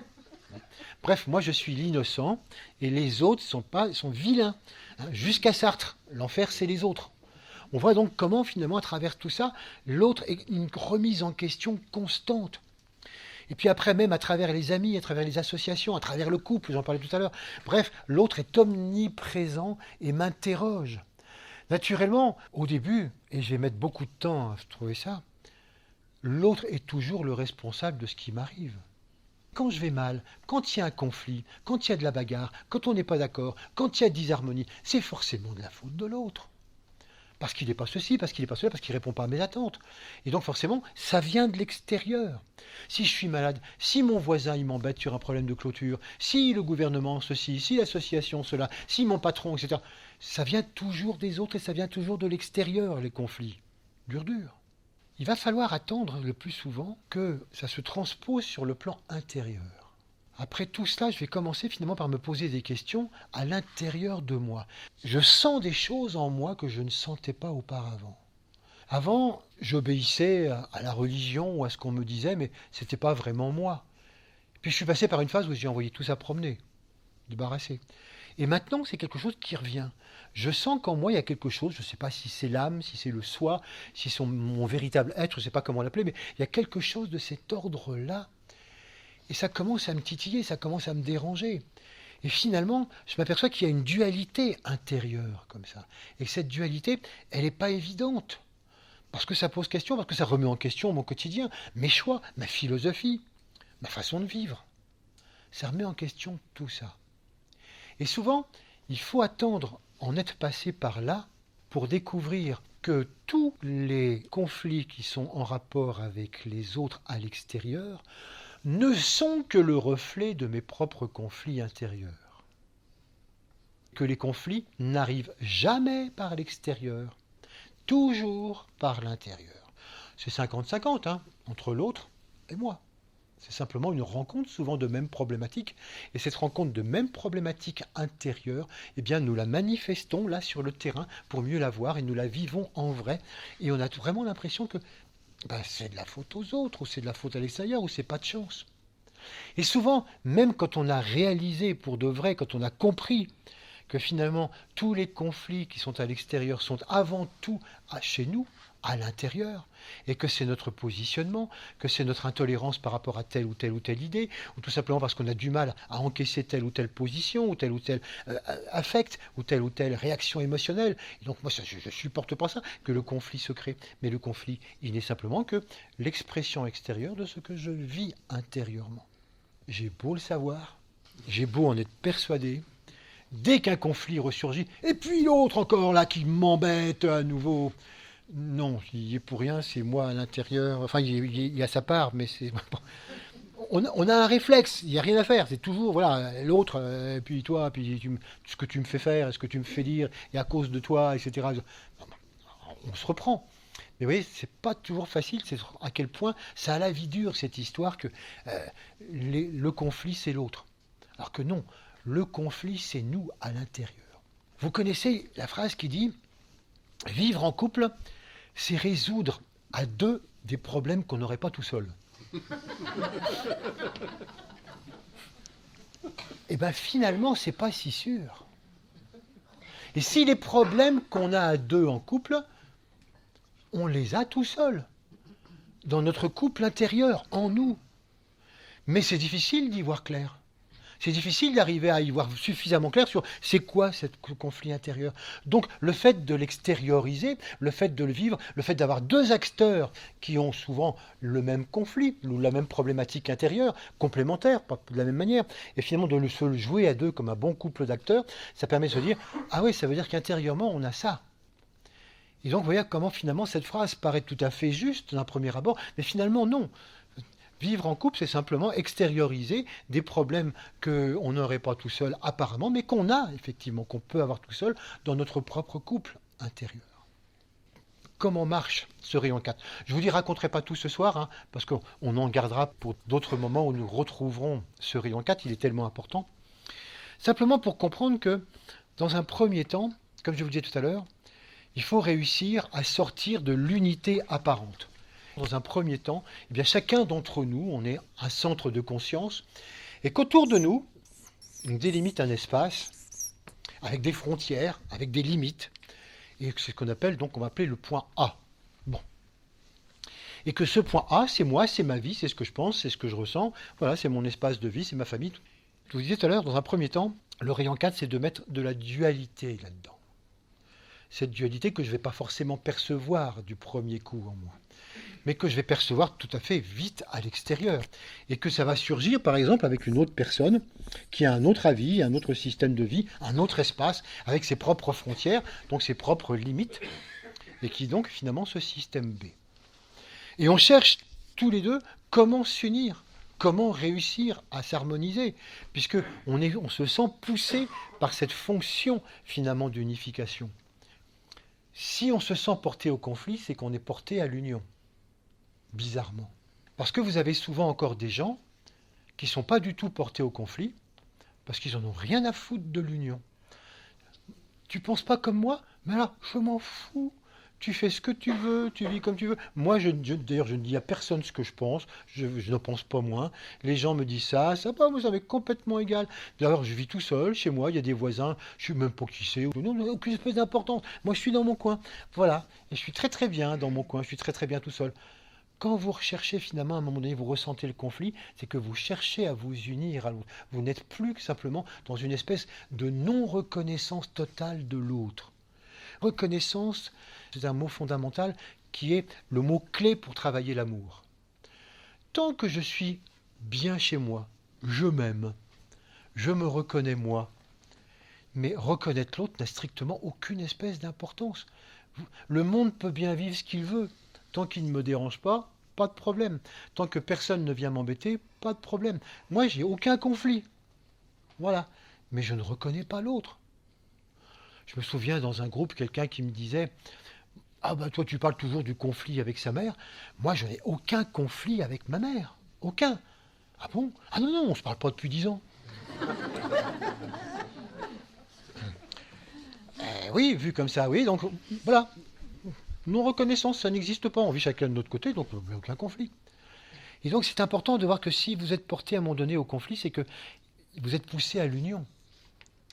Bref, moi, je suis l'innocent et les autres sont vilains. Jusqu'à Sartre, l'enfer, c'est les autres. On voit donc comment, finalement, à travers tout ça, l'autre est une remise en question constante. Et puis après, même à travers les amis, à travers les associations, à travers le couple, j'en parlais tout à l'heure. Bref, l'autre est omniprésent et m'interroge. Naturellement, au début, et je vais mettre beaucoup de temps à trouver ça, l'autre est toujours le responsable de ce qui m'arrive. Quand je vais mal, quand il y a un conflit, quand il y a de la bagarre, quand on n'est pas d'accord, quand il y a disharmonie, c'est forcément de la faute de l'autre. Parce qu'il n'est pas ceci, parce qu'il n'est pas cela, parce qu'il ne répond pas à mes attentes. Et donc forcément, ça vient de l'extérieur. Si je suis malade, si mon voisin il m'embête sur un problème de clôture, si le gouvernement ceci, si l'association cela, si mon patron, etc., ça vient toujours des autres et ça vient toujours de l'extérieur, les conflits. Dur. Il va falloir attendre le plus souvent que ça se transpose sur le plan intérieur. Après tout cela, je vais commencer finalement par me poser des questions à l'intérieur de moi. Je sens des choses en moi que je ne sentais pas auparavant. Avant, j'obéissais à la religion ou à ce qu'on me disait, mais ce n'était pas vraiment moi. Puis je suis passé par une phase où j'ai envoyé tout ça promener, débarrassé. Et maintenant, c'est quelque chose qui revient. Je sens qu'en moi, il y a quelque chose, je ne sais pas si c'est l'âme, si c'est le soi, si c'est mon véritable être, je ne sais pas comment l'appeler, mais il y a quelque chose de cet ordre-là. Et ça commence à me titiller, ça commence à me déranger. Et finalement, je m'aperçois qu'il y a une dualité intérieure comme ça. Et que cette dualité, elle n'est pas évidente. Parce que ça pose question, parce que ça remet en question mon quotidien, mes choix, ma philosophie, ma façon de vivre. Ça remet en question tout ça. Et souvent, il faut attendre en être passé par là pour découvrir que tous les conflits qui sont en rapport avec les autres à l'extérieur ne sont que le reflet de mes propres conflits intérieurs. Que les conflits n'arrivent jamais par l'extérieur, toujours par l'intérieur. C'est 50-50 entre l'autre et moi. C'est simplement une rencontre souvent de mêmes problématiques. Et cette rencontre de mêmes problématiques intérieures, eh bien, nous la manifestons là sur le terrain pour mieux la voir et nous la vivons en vrai. Et on a vraiment l'impression que c'est de la faute aux autres, ou c'est de la faute à l'extérieur, ou c'est pas de chance. Et souvent, même quand on a réalisé pour de vrai, quand on a compris que finalement tous les conflits qui sont à l'extérieur sont avant tout chez nous, à l'intérieur, et que c'est notre positionnement, que c'est notre intolérance par rapport à telle ou telle idée, ou tout simplement parce qu'on a du mal à encaisser telle ou telle position, ou tel affect, ou telle réaction émotionnelle. Et donc moi, je ne supporte pas ça, que le conflit se crée. Mais le conflit, il n'est simplement que l'expression extérieure de ce que je vis intérieurement. J'ai beau le savoir, j'ai beau en être persuadé, dès qu'un conflit ressurgit, et puis l'autre encore là qui m'embête à nouveau. Non, il n'y est pour rien, c'est moi à l'intérieur. Enfin, il y a sa part, mais c'est. On a un réflexe, il n'y a rien à faire. C'est toujours, voilà, l'autre, puis toi, puis ce que tu me fais faire, ce que tu me fais dire, et à cause de toi, etc. On se reprend. Mais vous voyez, c'est pas toujours facile, c'est à quel point ça a la vie dure, cette histoire que le conflit, c'est l'autre. Alors que non, le conflit, c'est nous à l'intérieur. Vous connaissez la phrase qui dit « Vivre en couple, c'est résoudre à deux des problèmes qu'on n'aurait pas tout seul. » Et bien finalement, c'est pas si sûr. Et si les problèmes qu'on a à deux en couple, on les a tout seuls, dans notre couple intérieur, en nous. Mais c'est difficile d'y voir clair. C'est difficile d'arriver à y voir suffisamment clair sur c'est quoi ce conflit intérieur. Donc le fait de l'extérioriser, le fait de le vivre, le fait d'avoir deux acteurs qui ont souvent le même conflit ou la même problématique intérieure, complémentaire, pas de la même manière, et finalement de se le jouer à deux comme un bon couple d'acteurs, ça permet de se dire ah oui, ça veut dire qu'intérieurement on a ça. Et donc vous voyez comment finalement cette phrase paraît tout à fait juste d'un premier abord, mais finalement non. Vivre en couple, c'est simplement extérioriser des problèmes qu'on n'aurait pas tout seul apparemment, mais qu'on a effectivement, qu'on peut avoir tout seul dans notre propre couple intérieur. Comment marche ce rayon 4? Je vous dis, raconterai pas tout ce soir, hein, parce qu'on en gardera pour d'autres moments où nous retrouverons ce rayon 4, il est tellement important. Simplement pour comprendre que, dans un premier temps, comme je vous disais tout à l'heure, il faut réussir à sortir de l'unité apparente. Dans un premier temps, eh bien, chacun d'entre nous, on est un centre de conscience, et qu'autour de nous, on délimite un espace avec des frontières, avec des limites, et c'est ce qu'on appelle, donc on va appeler le point A. Bon. Et que ce point A, c'est moi, c'est ma vie, c'est ce que je pense, c'est ce que je ressens, voilà, c'est mon espace de vie, c'est ma famille. Je vous disais tout à l'heure, dans un premier temps, le rayon 4, c'est de mettre de la dualité là-dedans. Cette dualité que je ne vais pas forcément percevoir du premier coup en moi, mais que je vais percevoir tout à fait vite à l'extérieur. Et que ça va surgir, par exemple, avec une autre personne qui a un autre avis, un autre système de vie, un autre espace, avec ses propres frontières, donc ses propres limites, et qui donc finalement ce système B. Et on cherche tous les deux comment s'unir, comment réussir à s'harmoniser, puisque on se sent poussé par cette fonction finalement d'unification. Si on se sent porté au conflit, c'est qu'on est porté à l'union. Bizarrement. Parce que vous avez souvent encore des gens qui ne sont pas du tout portés au conflit, parce qu'ils n'en ont rien à foutre de l'union. Tu penses pas comme moi? Mais alors, je m'en fous. Tu fais ce que tu veux, tu vis comme tu veux. Moi, d'ailleurs, je ne dis à personne ce que je pense, je ne pense pas moins. Les gens me disent ça, vous savez, complètement égal. D'ailleurs, je vis tout seul, chez moi, il y a des voisins, je ne sais même pas qui c'est, non, aucune espèce d'importance. Moi, je suis dans mon coin. Voilà, et je suis très très bien dans mon coin, je suis très très bien tout seul. Quand vous recherchez finalement, à un moment donné, vous ressentez le conflit, c'est que vous cherchez à vous unir à l'autre. Vous n'êtes plus que simplement dans une espèce de non-reconnaissance totale de l'autre. Reconnaissance, c'est un mot fondamental qui est le mot clé pour travailler l'amour. Tant que je suis bien chez moi, je m'aime, je me reconnais moi, mais reconnaître l'autre n'a strictement aucune espèce d'importance. Le monde peut bien vivre ce qu'il veut. Tant qu'il ne me dérange pas de problème. Tant que personne ne vient m'embêter, pas de problème. Moi, j'ai aucun conflit. Voilà. Mais je ne reconnais pas l'autre. Je me souviens dans un groupe, quelqu'un qui me disait « Ah ben toi, tu parles toujours du conflit avec sa mère. Moi, je n'ai aucun conflit avec ma mère. Aucun. » Ah bon? Ah non, non, on ne se parle pas depuis 10 ans. Oui, vu comme ça, oui. Donc, voilà. Non-reconnaissance, ça n'existe pas. On vit chacun de notre côté, donc il n'y a aucun conflit. Et donc c'est important de voir que si vous êtes porté à un moment donné au conflit, c'est que vous êtes poussé à l'union.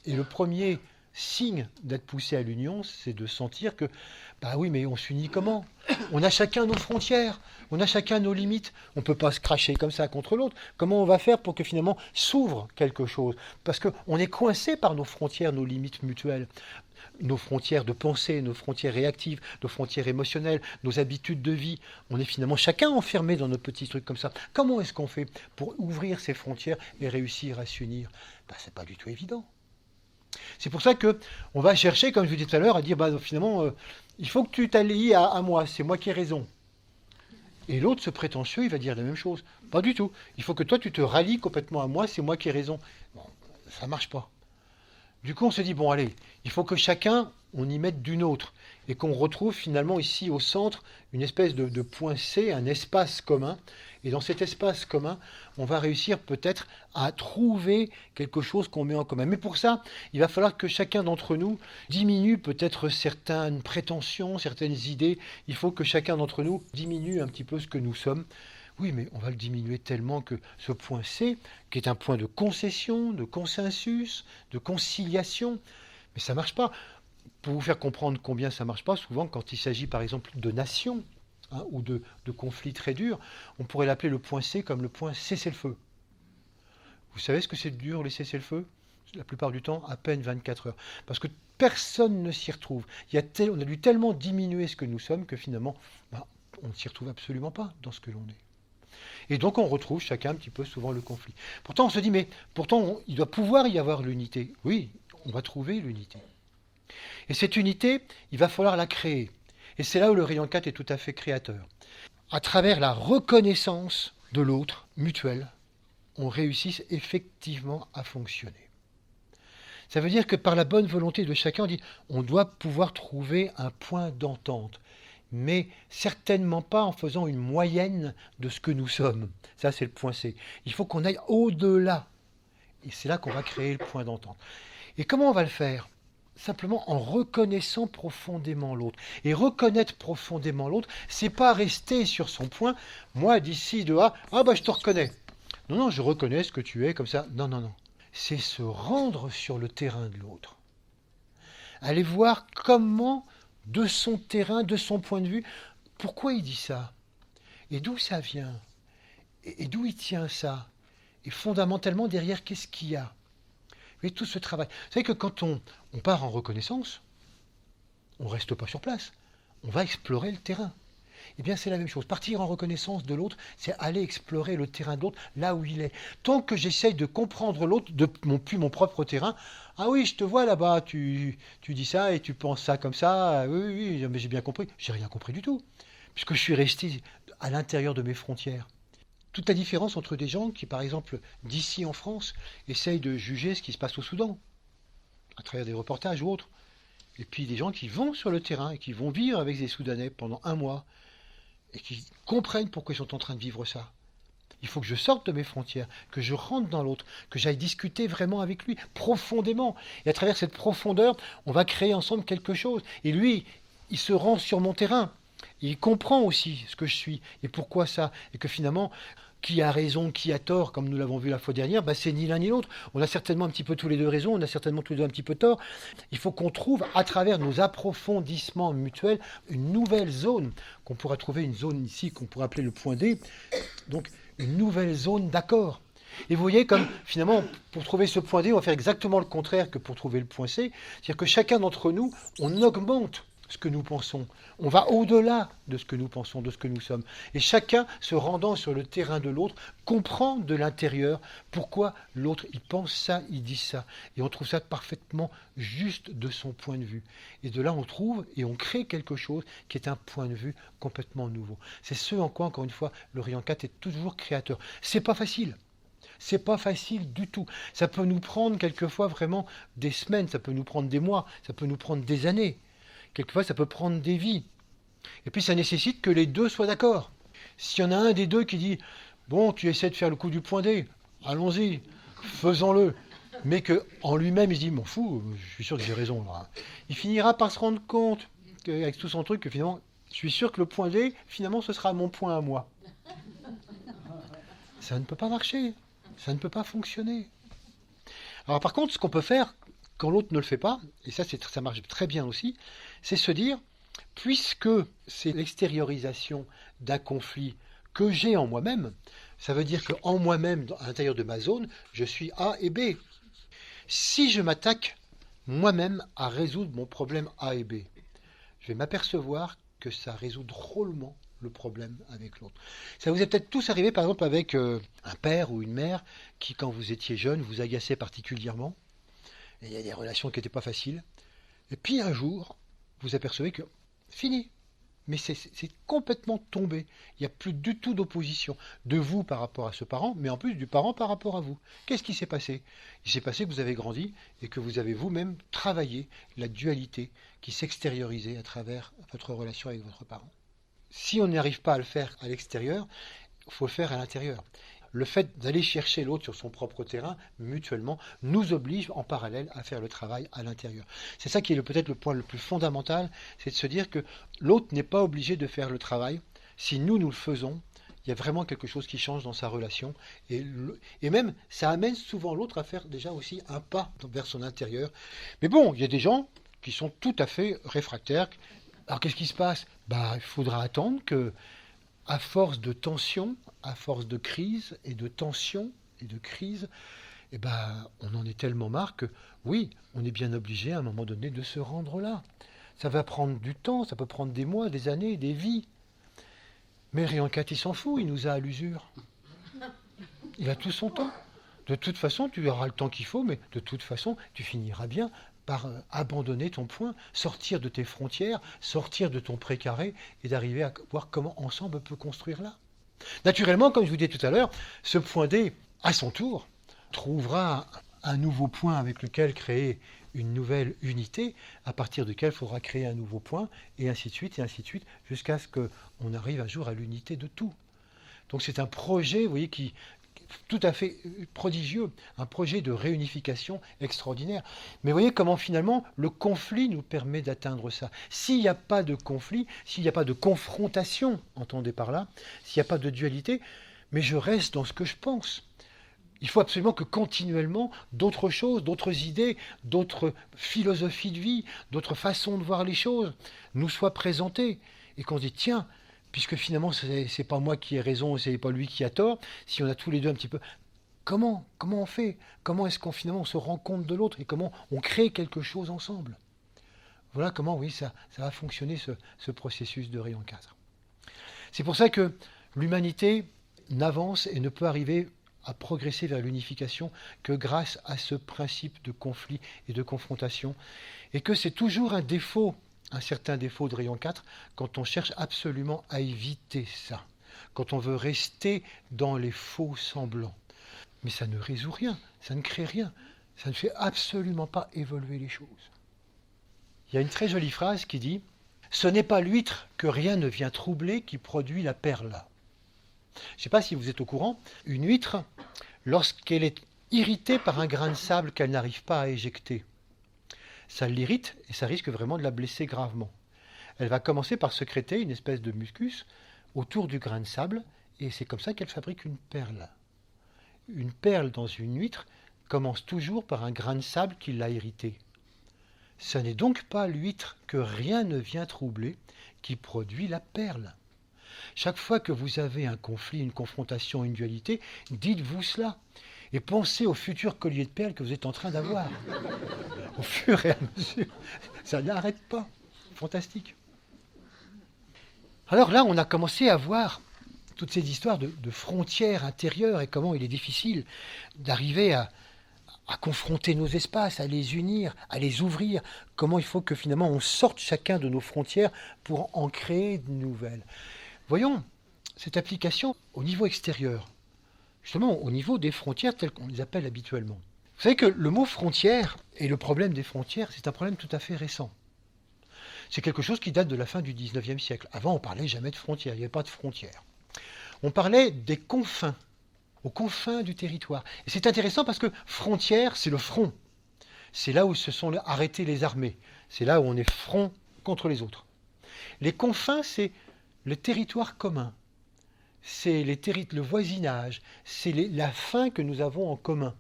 Et le premier signe d'être poussé à l'union, c'est de sentir que, bah oui, mais on s'unit comment? On a chacun nos frontières, on a chacun nos limites. On ne peut pas se cracher comme ça contre l'autre. Comment on va faire pour que finalement s'ouvre quelque chose? Parce qu'on est coincé par nos frontières, nos limites mutuelles. Nos frontières de pensée, nos frontières réactives, nos frontières émotionnelles, nos habitudes de vie. On est finalement chacun enfermé dans nos petits trucs comme ça. Comment est-ce qu'on fait pour ouvrir ces frontières et réussir à s'unir? C'est pas du tout évident. C'est pour ça que on va chercher, comme je vous disais tout à l'heure, à dire finalement, il faut que tu t'allies à moi, c'est moi qui ai raison. Et l'autre, ce prétentieux, il va dire la même chose. Pas du tout. Il faut que toi, tu te rallies complètement à moi, c'est moi qui ai raison. Bon, ça marche pas. Du coup, on se dit, bon, allez, il faut que chacun, on y mette d'une autre. Et qu'on retrouve finalement ici au centre une espèce de point C, un espace commun. Et dans cet espace commun, on va réussir peut-être à trouver quelque chose qu'on met en commun. Mais pour ça, il va falloir que chacun d'entre nous diminue peut-être certaines prétentions, certaines idées. Il faut que chacun d'entre nous diminue un petit peu ce que nous sommes. Oui, mais on va le diminuer tellement que ce point C, qui est un point de concession, de consensus, de conciliation, mais ça ne marche pas. Pour vous faire comprendre combien ça ne marche pas, souvent quand il s'agit par exemple de nations ou de conflits très durs, on pourrait l'appeler le point C comme le point cessez-le-feu. Vous savez ce que c'est dur les cessez-le-feu? La plupart du temps, à peine 24 heures. Parce que personne ne s'y retrouve. On a dû tellement diminuer ce que nous sommes que finalement, on ne s'y retrouve absolument pas dans ce que l'on est. Et donc on retrouve chacun un petit peu souvent le conflit. Pourtant on se dit, mais pourtant il doit pouvoir y avoir l'unité. Oui, on va trouver l'unité. Et cette unité, il va falloir la créer. Et c'est là où le rayon 4 est tout à fait créateur. À travers la reconnaissance de l'autre, mutuelle, on réussisse effectivement à fonctionner. Ça veut dire que par la bonne volonté de chacun, on doit pouvoir trouver un point d'entente, mais certainement pas en faisant une moyenne de ce que nous sommes. Ça, c'est le point C. Il faut qu'on aille au-delà. Et c'est là qu'on va créer le point d'entente. Et comment on va le faire? Simplement en reconnaissant profondément l'autre. Et reconnaître profondément l'autre, c'est pas rester sur son point. Moi, d'ici, de A, je te reconnais. Non, je reconnais ce que tu es, comme ça. Non. C'est se rendre sur le terrain de l'autre. Aller voir comment, de son terrain, de son point de vue, pourquoi il dit ça? Et d'où ça vient? Et d'où il tient ça? Et fondamentalement, derrière, qu'est-ce qu'il y a? Vous voyez, tout ce travail. Vous savez que quand on part en reconnaissance, on ne reste pas sur place. On va explorer le terrain. Eh bien, c'est la même chose. Partir en reconnaissance de l'autre, c'est aller explorer le terrain de l'autre, là où il est. Tant que j'essaye de comprendre l'autre depuis mon propre terrain, ah oui, je te vois là-bas, tu dis ça et tu penses ça comme ça, oui, mais j'ai bien compris. J'ai rien compris du tout, puisque je suis resté à l'intérieur de mes frontières. Toute la différence entre des gens qui, par exemple, d'ici en France, essayent de juger ce qui se passe au Soudan, à travers des reportages ou autres, et puis des gens qui vont sur le terrain et qui vont vivre avec des Soudanais pendant un mois, et qui comprennent pourquoi ils sont en train de vivre ça. Il faut que je sorte de mes frontières, que je rentre dans l'autre, que j'aille discuter vraiment avec lui, profondément. Et à travers cette profondeur, on va créer ensemble quelque chose. Et lui, il se rend sur mon terrain. Et il comprend aussi ce que je suis et pourquoi ça. Et que finalement, qui a raison, qui a tort, comme nous l'avons vu la fois dernière, c'est ni l'un ni l'autre. On a certainement un petit peu tous les deux raison, on a certainement tous les deux un petit peu tort. Il faut qu'on trouve, à travers nos approfondissements mutuels, une nouvelle zone, qu'on pourra trouver une zone ici, qu'on pourrait appeler le point D, donc une nouvelle zone d'accord. Et vous voyez, comme finalement, pour trouver ce point D, on va faire exactement le contraire que pour trouver le point C, c'est-à-dire que chacun d'entre nous, on augmente ce que nous pensons. On va au-delà de ce que nous pensons, de ce que nous sommes. Et chacun, se rendant sur le terrain de l'autre, comprend de l'intérieur pourquoi l'autre, il pense ça, il dit ça. Et on trouve ça parfaitement juste de son point de vue. Et de là, on trouve et on crée quelque chose qui est un point de vue complètement nouveau. C'est ce en quoi, encore une fois, le rayon 4 est toujours créateur. C'est pas facile. C'est pas facile du tout. Ça peut nous prendre quelquefois vraiment des semaines, ça peut nous prendre des mois, ça peut nous prendre des années. Quelquefois, ça peut prendre des vies. Et puis, ça nécessite que les deux soient d'accord. S'il y en a un des deux qui dit « Bon, tu essaies de faire le coup du point D, allons-y, faisons-le. » Mais qu'en lui-même, il se dit « M'en fous, je suis sûr que j'ai raison. » Il finira par se rendre compte, avec tout son truc, que finalement, je suis sûr que le point D, finalement, ce sera mon point à moi. Ça ne peut pas marcher. Ça ne peut pas fonctionner. Alors, par contre, ce qu'on peut faire, quand l'autre ne le fait pas, et ça marche très bien aussi, c'est se dire, puisque c'est l'extériorisation d'un conflit que j'ai en moi-même, ça veut dire qu'en moi-même, à l'intérieur de ma zone, je suis A et B. Si je m'attaque moi-même à résoudre mon problème A et B, je vais m'apercevoir que ça résout drôlement le problème avec l'autre. Ça vous est peut-être tous arrivé, par exemple, avec un père ou une mère qui, quand vous étiez jeune, vous agaçait particulièrement. Et il y a des relations qui n'étaient pas faciles. Et puis un jour, vous apercevez que fini. Mais c'est complètement tombé. Il n'y a plus du tout d'opposition de vous par rapport à ce parent, mais en plus du parent par rapport à vous. Qu'est-ce qui s'est passé? Il s'est passé que vous avez grandi et que vous avez vous-même travaillé la dualité qui s'extériorisait à travers votre relation avec votre parent. Si on n'arrive pas à le faire à l'extérieur, il faut le faire à l'intérieur. Le fait d'aller chercher l'autre sur son propre terrain, mutuellement, nous oblige en parallèle à faire le travail à l'intérieur. C'est ça qui est peut-être le point le plus fondamental, c'est de se dire que l'autre n'est pas obligé de faire le travail. Si nous le faisons, il y a vraiment quelque chose qui change dans sa relation. Et même, ça amène souvent l'autre à faire déjà aussi un pas vers son intérieur. Mais bon, il y a des gens qui sont tout à fait réfractaires. Alors qu'est-ce qui se passe? Il faudra attendre que, à force de tension, à force de crise et de tension et de crise, eh ben, on en est tellement marre que, oui, on est bien obligé à un moment donné de se rendre là. Ça va prendre du temps, ça peut prendre des mois, des années, des vies. Mais Rian 4, il s'en fout, il nous a à l'usure. Il a tout son temps. De toute façon, tu auras le temps qu'il faut, mais de toute façon, tu finiras bien par abandonner ton point, sortir de tes frontières, sortir de ton précaré et d'arriver à voir comment ensemble on peut construire là. Naturellement, comme je vous disais tout à l'heure, ce point D, à son tour, trouvera un nouveau point avec lequel créer une nouvelle unité, à partir duquel il faudra créer un nouveau point, et ainsi de suite, jusqu'à ce qu'on arrive un jour à l'unité de tout. Donc c'est un projet, vous voyez, qui tout à fait prodigieux, un projet de réunification extraordinaire. Mais vous voyez comment finalement le conflit nous permet d'atteindre ça. S'il n'y a pas de conflit, s'il n'y a pas de confrontation, entendez par là, s'il n'y a pas de dualité, mais je reste dans ce que je pense. Il faut absolument que continuellement d'autres choses, d'autres idées, d'autres philosophies de vie, d'autres façons de voir les choses nous soient présentées et qu'on se dise tiens, puisque finalement c'est pas moi qui ai raison, c'est pas lui qui a tort, si on a tous les deux un petit peu, comment on fait? Comment est-ce qu'on finalement on se rend compte de l'autre et comment on crée quelque chose ensemble? Voilà comment oui ça va fonctionner ce processus de rayon 4. C'est pour ça que l'humanité n'avance et ne peut arriver à progresser vers l'unification que grâce à ce principe de conflit et de confrontation, et que c'est toujours un défaut, un certain défaut de rayon 4, quand on cherche absolument à éviter ça, quand on veut rester dans les faux semblants. Mais ça ne résout rien, ça ne crée rien, ça ne fait absolument pas évoluer les choses. Il y a une très jolie phrase qui dit « Ce n'est pas l'huître que rien ne vient troubler qui produit la perle ». Je ne sais pas si vous êtes au courant, une huître, lorsqu'elle est irritée par un grain de sable qu'elle n'arrive pas à éjecter, ça l'irrite et ça risque vraiment de la blesser gravement. Elle va commencer par sécréter une espèce de mucus autour du grain de sable et c'est comme ça qu'elle fabrique une perle. Une perle dans une huître commence toujours par un grain de sable qui l'a irritée. Ce n'est donc pas l'huître que rien ne vient troubler qui produit la perle. Chaque fois que vous avez un conflit, une confrontation, une dualité, dites-vous cela. Et pensez au futur collier de perles que vous êtes en train d'avoir. Au fur et à mesure. Ça n'arrête pas. Fantastique. Alors là, on a commencé à voir toutes ces histoires de frontières intérieures et comment il est difficile d'arriver à confronter nos espaces, à les unir, à les ouvrir. Comment il faut que finalement on sorte chacun de nos frontières pour en créer de nouvelles. Voyons cette application au niveau extérieur, justement au niveau des frontières telles qu'on les appelle habituellement. Vous savez que le mot frontière et le problème des frontières, c'est un problème tout à fait récent. C'est quelque chose qui date de la fin du 19e siècle. Avant, on ne parlait jamais de frontières, il n'y avait pas de frontières. On parlait des confins, aux confins du territoire. Et c'est intéressant parce que frontière, c'est le front. C'est là où se sont arrêtées les armées. C'est là où on est front contre les autres. Les confins, c'est le territoire commun, c'est le voisinage, c'est la fin que nous avons en commun.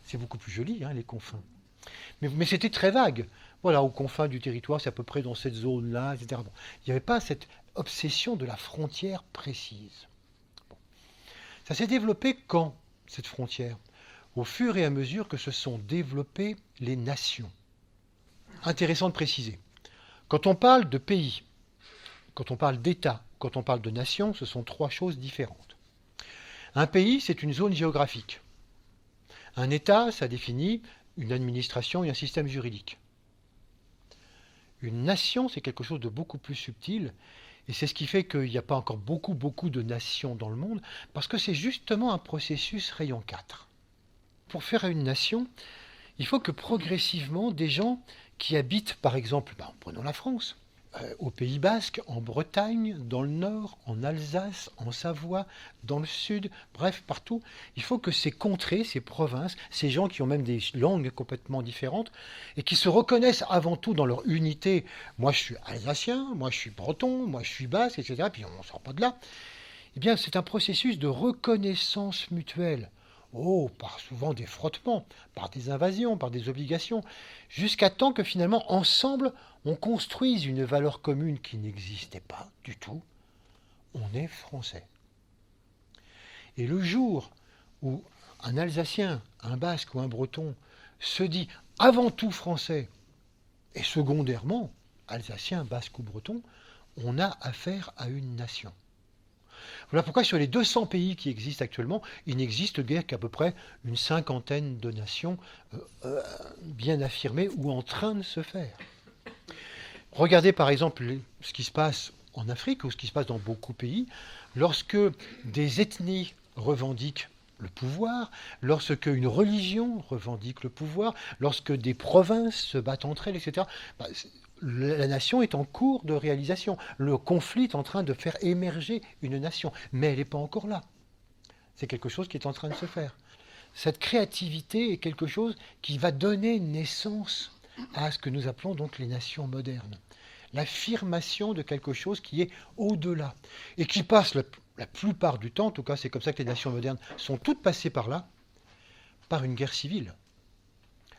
C'est beaucoup plus joli, hein, les confins. Mais c'était très vague. Voilà, aux confins du territoire, c'est à peu près dans cette zone-là, etc. Bon, il n'y avait pas cette obsession de la frontière précise. Bon. Ça s'est développé quand, cette frontière? Au fur et à mesure que se sont développées les nations. Intéressant de préciser. Quand on parle de pays, quand on parle d'État, quand on parle de nation, ce sont trois choses différentes. Un pays, c'est une zone géographique. Un État, ça définit une administration et un système juridique. Une nation, c'est quelque chose de beaucoup plus subtil, et c'est ce qui fait qu'il n'y a pas encore beaucoup de nations dans le monde, parce que c'est justement un processus rayon 4. Pour faire une nation, il faut que progressivement, des gens qui habitent, par exemple, prenons la France, au Pays Basque, en Bretagne, dans le Nord, en Alsace, en Savoie, dans le Sud, bref, partout. Il faut que ces contrées, ces provinces, ces gens qui ont même des langues complètement différentes et qui se reconnaissent avant tout dans leur unité. Moi, je suis alsacien, moi, je suis breton, moi, je suis basque, etc. Puis on ne sort pas de là. Eh bien, c'est un processus de reconnaissance mutuelle. Oh, par souvent des frottements, par des invasions, par des obligations, jusqu'à temps que finalement, ensemble, on construise une valeur commune qui n'existait pas du tout. On est français. Et le jour où un Alsacien, un Basque ou un Breton se dit avant tout français et secondairement Alsacien, Basque ou Breton, on a affaire à une nation. Voilà pourquoi sur les 200 pays qui existent actuellement, il n'existe guère qu'à peu près une cinquantaine de nations bien affirmées ou en train de se faire. Regardez par exemple ce qui se passe en Afrique ou ce qui se passe dans beaucoup de pays, lorsque des ethnies revendiquent le pouvoir, lorsque une religion revendique le pouvoir, lorsque des provinces se battent entre elles, etc. La nation est en cours de réalisation. Le conflit est en train de faire émerger une nation, mais elle n'est pas encore là. C'est quelque chose qui est en train de se faire. Cette créativité est quelque chose qui va donner naissance à ce que nous appelons donc les nations modernes. L'affirmation de quelque chose qui est au-delà et qui passe la plupart du temps, en tout cas c'est comme ça que les nations modernes sont toutes passées par là, par une guerre civile.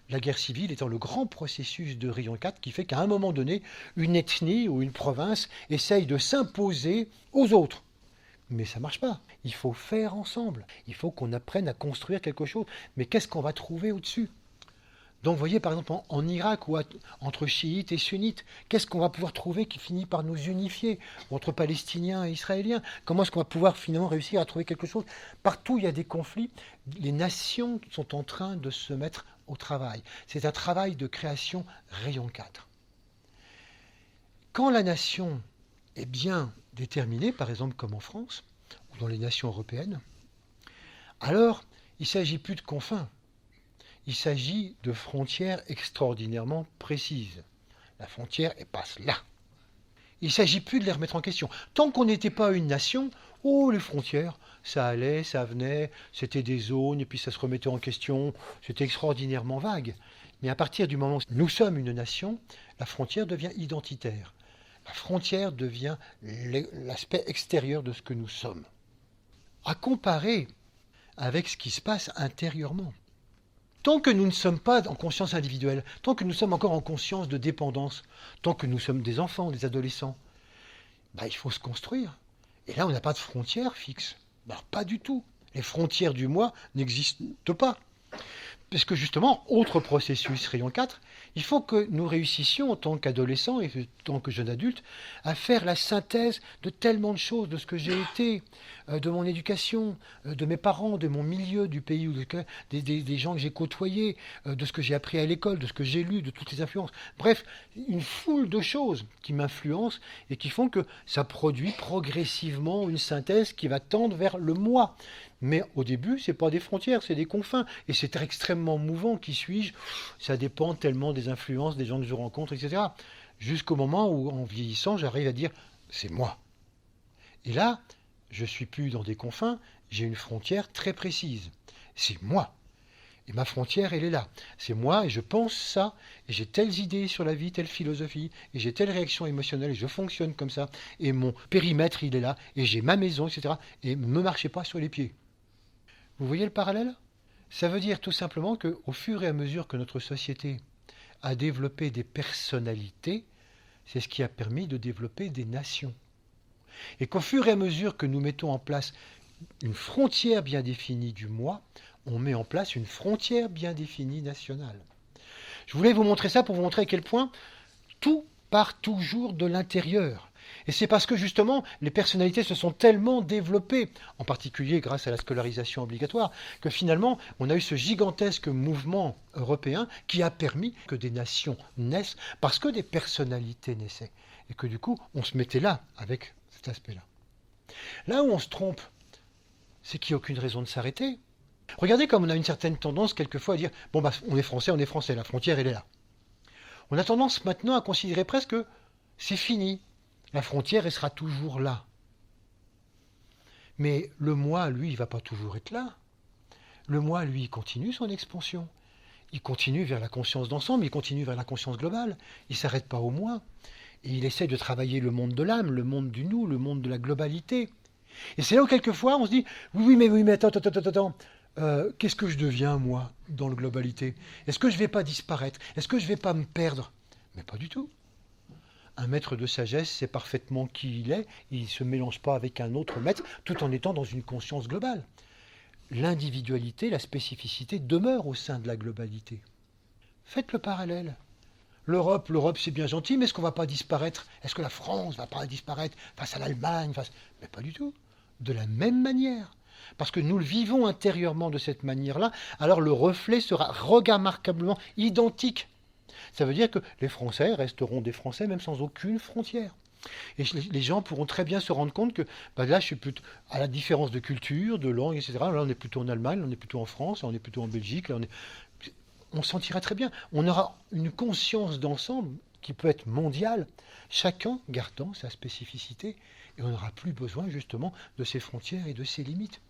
La guerre civile étant le grand processus de Rion IV qui fait qu'à un moment donné, une ethnie ou une province essaye de s'imposer aux autres. Mais ça ne marche pas. Il faut faire ensemble. Il faut qu'on apprenne à construire quelque chose. Mais qu'est-ce qu'on va trouver au-dessus ? Donc vous voyez par exemple en Irak ou entre chiites et sunnites, qu'est-ce qu'on va pouvoir trouver qui finit par nous unifier entre Palestiniens et Israéliens? Comment est-ce qu'on va pouvoir finalement réussir à trouver quelque chose? Partout il y a des conflits, les nations sont en train de se mettre au travail. C'est un travail de création rayon 4. Quand la nation est bien déterminée, par exemple comme en France, ou dans les nations européennes, alors il ne s'agit plus de confins. Il s'agit de frontières extraordinairement précises. La frontière, elle passe là. Il ne s'agit plus de les remettre en question. Tant qu'on n'était pas une nation, les frontières, ça allait, ça venait, c'était des zones, et puis ça se remettait en question, c'était extraordinairement vague. Mais à partir du moment où nous sommes une nation, la frontière devient identitaire. La frontière devient l'aspect extérieur de ce que nous sommes. À comparer avec ce qui se passe intérieurement. Tant que nous ne sommes pas en conscience individuelle, tant que nous sommes encore en conscience de dépendance, tant que nous sommes des enfants, des adolescents, il faut se construire. Et là, on n'a pas de frontières fixes. Pas du tout. Les frontières du moi n'existent pas. Parce que justement, autre processus, rayon 4, il faut que nous réussissions en tant qu'adolescents et en tant que jeunes adultes à faire la synthèse de tellement de choses, de ce que j'ai été, de mon éducation, de mes parents, de mon milieu, du pays, des gens que j'ai côtoyés, de ce que j'ai appris à l'école, de ce que j'ai lu, de toutes les influences. Bref, une foule de choses qui m'influencent et qui font que ça produit progressivement une synthèse qui va tendre vers le moi. Mais au début, ce n'est pas des frontières, c'est des confins. Et c'est extrêmement mouvant. Qui suis-je? Ça dépend tellement des influences, des gens que je rencontre, etc. Jusqu'au moment où, en vieillissant, j'arrive à dire « c'est moi ». Et là, je ne suis plus dans des confins, j'ai une frontière très précise. C'est moi. Et ma frontière, elle est là. C'est moi et je pense ça, et j'ai telles idées sur la vie, telle philosophie, et j'ai telle réaction émotionnelle, et je fonctionne comme ça. Et mon périmètre, il est là, et j'ai ma maison, etc. Et ne me marchez pas sur les pieds. Vous voyez le parallèle? Ça veut dire tout simplement qu'au fur et à mesure que notre société a développé des personnalités, c'est ce qui a permis de développer des nations. Et qu'au fur et à mesure que nous mettons en place une frontière bien définie du moi, on met en place une frontière bien définie nationale. Je voulais vous montrer ça pour vous montrer à quel point tout part toujours de l'intérieur. Et c'est parce que justement, les personnalités se sont tellement développées, en particulier grâce à la scolarisation obligatoire, que finalement, on a eu ce gigantesque mouvement européen qui a permis que des nations naissent parce que des personnalités naissaient. Et que du coup, on se mettait là, avec cet aspect-là. Là où on se trompe, c'est qu'il n'y a aucune raison de s'arrêter. Regardez comme on a une certaine tendance quelquefois à dire « bon, on est français, la frontière, elle est là ». On a tendance maintenant à considérer presque que c'est fini. La frontière, elle sera toujours là. Mais le moi, lui, il ne va pas toujours être là. Le moi, lui, il continue son expansion. Il continue vers la conscience d'ensemble, il continue vers la conscience globale. Il ne s'arrête pas au moi. Et il essaie de travailler le monde de l'âme, le monde du nous, le monde de la globalité. Et c'est là où quelquefois on se dit « oui, mais attends. Qu'est-ce que je deviens, moi, dans la globalité? Est-ce que je ne vais pas disparaître? Est-ce que je ne vais pas me perdre ?» Mais pas du tout. Un maître de sagesse sait parfaitement qui il est, il ne se mélange pas avec un autre maître, tout en étant dans une conscience globale. l'individualité, la spécificité demeure au sein de la globalité. Faites le parallèle. L'Europe, c'est bien gentil, mais est-ce qu'on ne va pas disparaître? Est-ce que la France ne va pas disparaître face à l'Allemagne Mais pas du tout. De la même manière. Parce que nous le vivons intérieurement de cette manière-là, alors le reflet sera remarquablement identique. Ça veut dire que les Français resteront des Français même sans aucune frontière. Et les gens pourront très bien se rendre compte que là, je suis plutôt à la différence de culture, de langue, etc. Là, on est plutôt en Allemagne, là, on est plutôt en France, là, on est plutôt en Belgique. Là, on s'en tirera très bien. On aura une conscience d'ensemble qui peut être mondiale, chacun gardant sa spécificité. Et on n'aura plus besoin justement de ses frontières et de ses limites.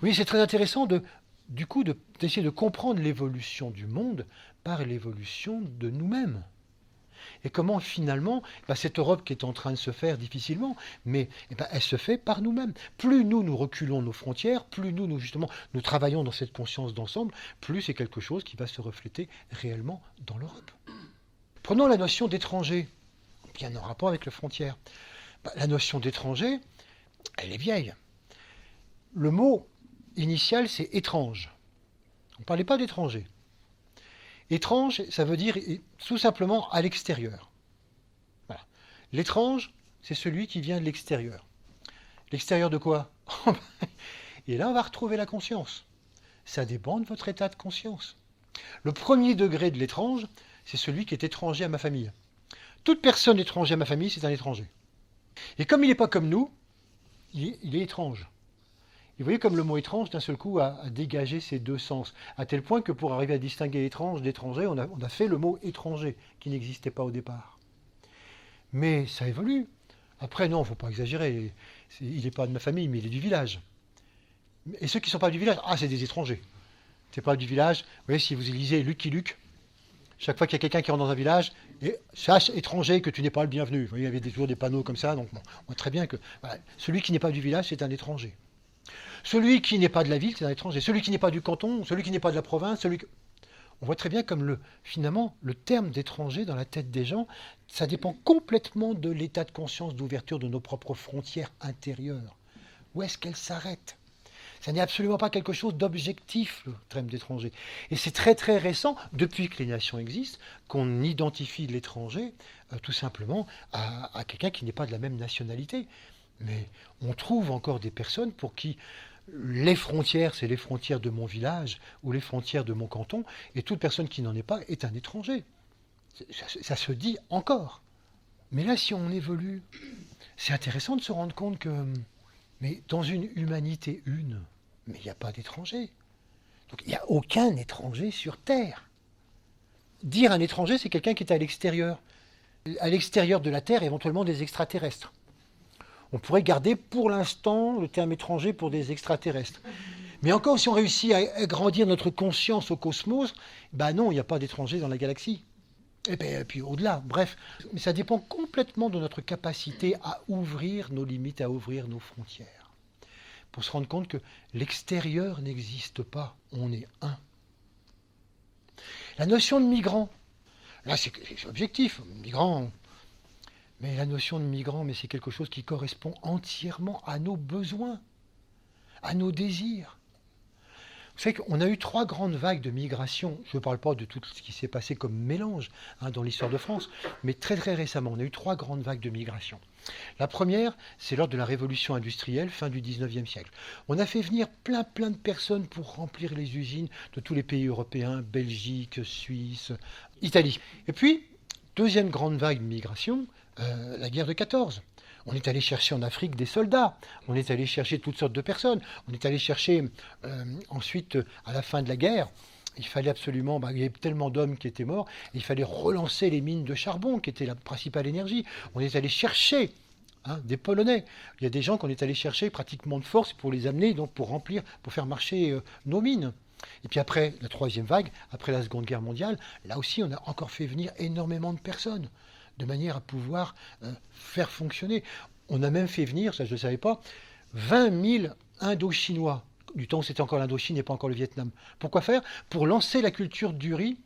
Oui, c'est très intéressant d'essayer de comprendre l'évolution du monde par l'évolution de nous-mêmes. Et comment finalement, cette Europe qui est en train de se faire difficilement, mais elle se fait par nous-mêmes. Plus nous reculons nos frontières, plus nous travaillons dans cette conscience d'ensemble, plus c'est quelque chose qui va se refléter réellement dans l'Europe. Prenons la notion d'étranger, bien en rapport avec les frontières. La notion d'étranger, elle est vieille. Le mot initial, c'est étrange. On ne parlait pas d'étranger. Étrange, ça veut dire tout simplement à l'extérieur. Voilà. L'étrange, c'est celui qui vient de l'extérieur. L'extérieur de quoi? Et là, on va retrouver la conscience. Ça dépend de votre état de conscience. Le premier degré de l'étrange, c'est celui qui est étranger à ma famille. Toute personne étrangère à ma famille, c'est un étranger. Et comme il n'est pas comme nous, il est étrange. Et vous voyez comme le mot étrange, d'un seul coup, a dégagé ces deux sens. À tel point que pour arriver à distinguer étrange d'étranger, on a fait le mot étranger, qui n'existait pas au départ. Mais ça évolue. Après, non, il ne faut pas exagérer. Il n'est pas de ma famille, mais il est du village. Et ceux qui ne sont pas du village, c'est des étrangers. C'est pas du village. Vous voyez, si vous lisez Lucky Luke, chaque fois qu'il y a quelqu'un qui rentre dans un village, et sache, étranger, que tu n'es pas le bienvenu. Vous voyez, il y avait toujours des panneaux comme ça, donc on voit très bien que celui qui n'est pas du village, c'est un étranger. Celui qui n'est pas de la ville, c'est un étranger. Celui qui n'est pas du canton, celui qui n'est pas de la province, On voit très bien comme finalement, le terme d'étranger dans la tête des gens, ça dépend complètement de l'état de conscience d'ouverture de nos propres frontières intérieures. Où est-ce qu'elles s'arrêtent? Ça n'est absolument pas quelque chose d'objectif, le terme d'étranger. Et c'est très très récent, depuis que les nations existent, qu'on identifie l'étranger tout simplement à quelqu'un qui n'est pas de la même nationalité. Mais on trouve encore des personnes pour qui les frontières, c'est les frontières de mon village ou les frontières de mon canton, et toute personne qui n'en est pas est un étranger. Ça se dit encore. Mais là, si on évolue, c'est intéressant de se rendre compte que, mais dans une humanité mais il n'y a pas d'étranger. Donc il n'y a aucun étranger sur Terre. Dire un étranger, c'est quelqu'un qui est à l'extérieur. À l'extérieur de la Terre, éventuellement des extraterrestres. On pourrait garder pour l'instant le terme étranger pour des extraterrestres. Mais encore, si on réussit à agrandir notre conscience au cosmos, non, il n'y a pas d'étrangers dans la galaxie. Et puis au-delà, bref. Mais ça dépend complètement de notre capacité à ouvrir nos limites, à ouvrir nos frontières. Pour se rendre compte que l'extérieur n'existe pas, on est un. La notion de migrant, là c'est objectif, migrant. Mais la notion de migrant, c'est quelque chose qui correspond entièrement à nos besoins, à nos désirs. Vous savez qu'on a eu 3 grandes vagues de migration. Je ne parle pas de tout ce qui s'est passé comme mélange dans l'histoire de France, mais très très récemment, on a eu 3 grandes vagues de migration. La première, c'est lors de la révolution industrielle, fin du 19e siècle. On a fait venir plein de personnes pour remplir les usines de tous les pays européens, Belgique, Suisse, Italie. Et puis, deuxième grande vague de migration, la guerre de 14. On est allé chercher en Afrique des soldats, on est allé chercher toutes sortes de personnes, on est allé chercher ensuite, à la fin de la guerre, il fallait absolument, il y avait tellement d'hommes qui étaient morts, il fallait relancer les mines de charbon, qui étaient la principale énergie. On est allé chercher des Polonais. Il y a des gens qu'on est allé chercher pratiquement de force pour les amener, donc pour faire marcher nos mines. Et puis après la troisième vague, après la Seconde Guerre mondiale, là aussi on a encore fait venir énormément de personnes, de manière à pouvoir faire fonctionner. On a même fait venir, ça je ne savais pas, 20 000 Indo-Chinois, du temps où c'était encore l'Indochine et pas encore le Vietnam. Pourquoi faire? Pour lancer la culture du riz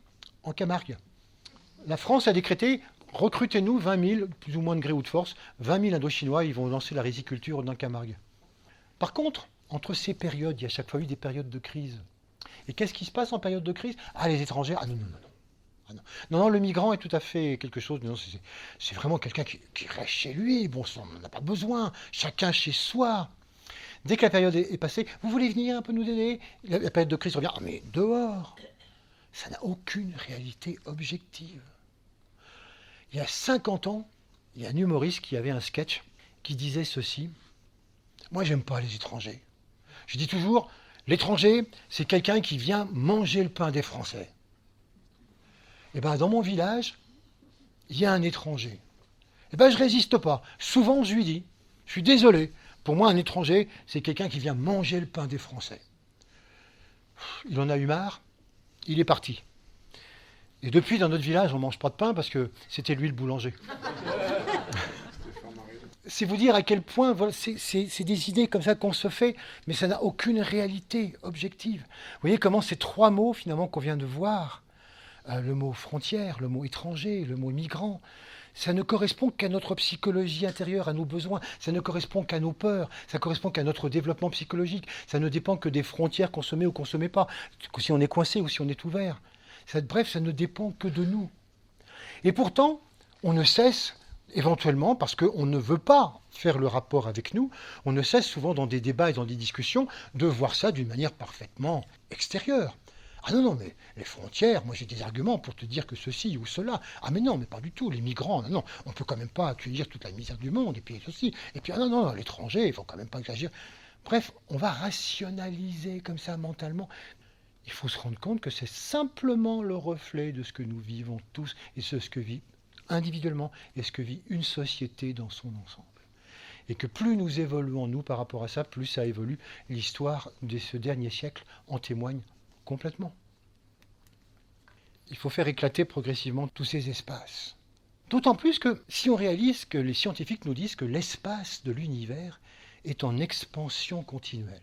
en Camargue. La France a décrété, recrutez-nous 20 000, plus ou moins de gré ou de force, 20 000 Indo-Chinois, ils vont lancer la riziculture dans Camargue. Par contre, entre ces périodes, il y a chaque fois eu des périodes de crise. Et qu'est-ce qui se passe en période de crise? Ah, les étrangers, ah non, non, non, non. Ah non. Non, non, le migrant est tout à fait quelque chose, non, c'est vraiment quelqu'un qui reste chez lui, bon, on n'en a pas besoin, chacun chez soi. Dès que la période est passée, vous voulez venir un peu nous aider? La période de crise revient, ah mais dehors. Ça n'a aucune réalité objective. Il y a 50 ans, il y a un humoriste qui avait un sketch qui disait ceci. Moi, j'aime pas les étrangers. Je dis toujours, l'étranger, c'est quelqu'un qui vient manger le pain des Français. Et bien, dans mon village, il y a un étranger. Et bien, je résiste pas. Souvent, je lui dis, je suis désolé. Pour moi, un étranger, c'est quelqu'un qui vient manger le pain des Français. Il en a eu marre. Il est parti. Et depuis, dans notre village, on ne mange pas de pain parce que c'était lui le boulanger. C'est vous dire à quel point, voilà, c'est des idées comme ça qu'on se fait, mais ça n'a aucune réalité objective. Vous voyez comment ces trois mots, finalement, qu'on vient de voir, le mot frontière, le mot étranger, le mot migrant, ça ne correspond qu'à notre psychologie intérieure, à nos besoins, ça ne correspond qu'à nos peurs, ça correspond qu'à notre développement psychologique, ça ne dépend que des frontières qu'on se met ou qu'on ne se met pas, si on est coincé ou si on est ouvert. Bref, ça ne dépend que de nous. Et pourtant, on ne cesse, éventuellement, parce qu'on ne veut pas faire le rapport avec nous, on ne cesse souvent dans des débats et dans des discussions de voir ça d'une manière parfaitement extérieure. Ah non, non, mais les frontières, moi j'ai des arguments pour te dire que ceci ou cela. Ah mais non, mais pas du tout, les migrants, non, non, on ne peut quand même pas accueillir toute la misère du monde, et puis ceci, et puis ah non, non, l'étranger, il ne faut quand même pas exagérer. Bref, on va rationaliser comme ça mentalement. Il faut se rendre compte que c'est simplement le reflet de ce que nous vivons tous, et ce que vit individuellement, et ce que vit une société dans son ensemble. Et que plus nous évoluons, nous, par rapport à ça, plus ça évolue. L'histoire de ce dernier siècle en témoigne complètement. Il faut faire éclater progressivement tous ces espaces. D'autant plus que si on réalise que les scientifiques nous disent que l'espace de l'univers est en expansion continuelle.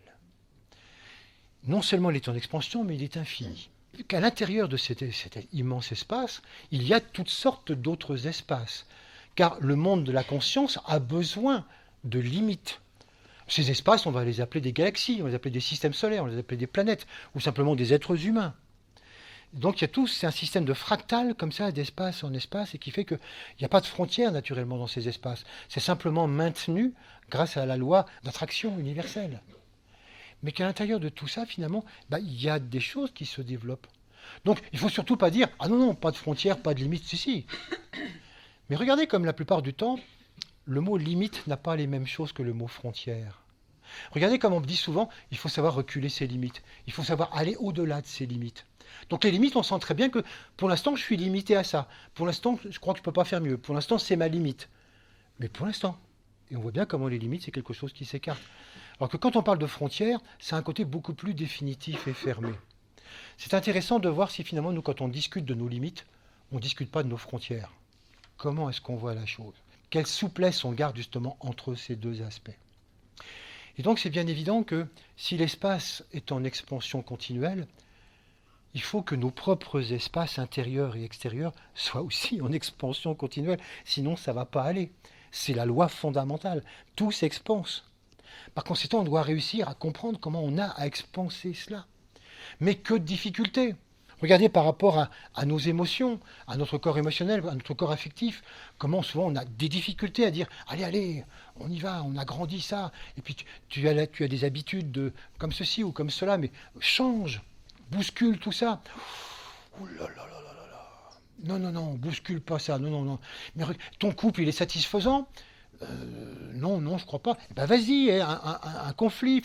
Non seulement il est en expansion, mais il est infini. Qu'à l'intérieur de cet immense espace, il y a toutes sortes d'autres espaces. Car le monde de la conscience a besoin de limites. Ces espaces, on va les appeler des galaxies, on va les appeler des systèmes solaires, on va les appeler des planètes, ou simplement des êtres humains. Donc il y a tout, c'est un système de fractal comme ça, d'espace en espace, et qui fait qu'il n'y a pas de frontières naturellement dans ces espaces. C'est simplement maintenu grâce à la loi d'attraction universelle. Mais qu'à l'intérieur de tout ça, finalement, il y a des choses qui se développent. Donc il ne faut surtout pas dire « Ah non, non, pas de frontières, pas de limites, si. » Mais regardez comme la plupart du temps, le mot limite n'a pas les mêmes choses que le mot frontière. Regardez comme on me dit souvent, il faut savoir reculer ses limites. Il faut savoir aller au-delà de ses limites. Donc les limites, on sent très bien que pour l'instant, je suis limité à ça. Pour l'instant, je crois que je ne peux pas faire mieux. Pour l'instant, c'est ma limite. Mais pour l'instant. Et on voit bien comment les limites, c'est quelque chose qui s'écarte. Alors que quand on parle de frontières, c'est un côté beaucoup plus définitif et fermé. C'est intéressant de voir si finalement, nous, quand on discute de nos limites, on ne discute pas de nos frontières. Comment est-ce qu'on voit la chose? Quelle souplesse on garde justement entre ces deux aspects? Et donc c'est bien évident que si l'espace est en expansion continuelle, il faut que nos propres espaces intérieurs et extérieurs soient aussi en expansion continuelle, sinon ça ne va pas aller. C'est la loi fondamentale, tout s'expanse. Par conséquent, on doit réussir à comprendre comment on a à expanser cela. Mais que de difficultés! Regardez par rapport à nos émotions, à notre corps émotionnel, à notre corps affectif, comment souvent on a des difficultés à dire « Allez, allez, on y va, on a grandi ça. » Et puis tu as des habitudes comme ceci ou comme cela, mais change, bouscule tout ça. Ouh là là là là là là. Non, non, non, bouscule pas ça, non, non, non. Mais ton couple, il est satisfaisant? Non, non, je crois pas. Eh ben vas-y, un conflit,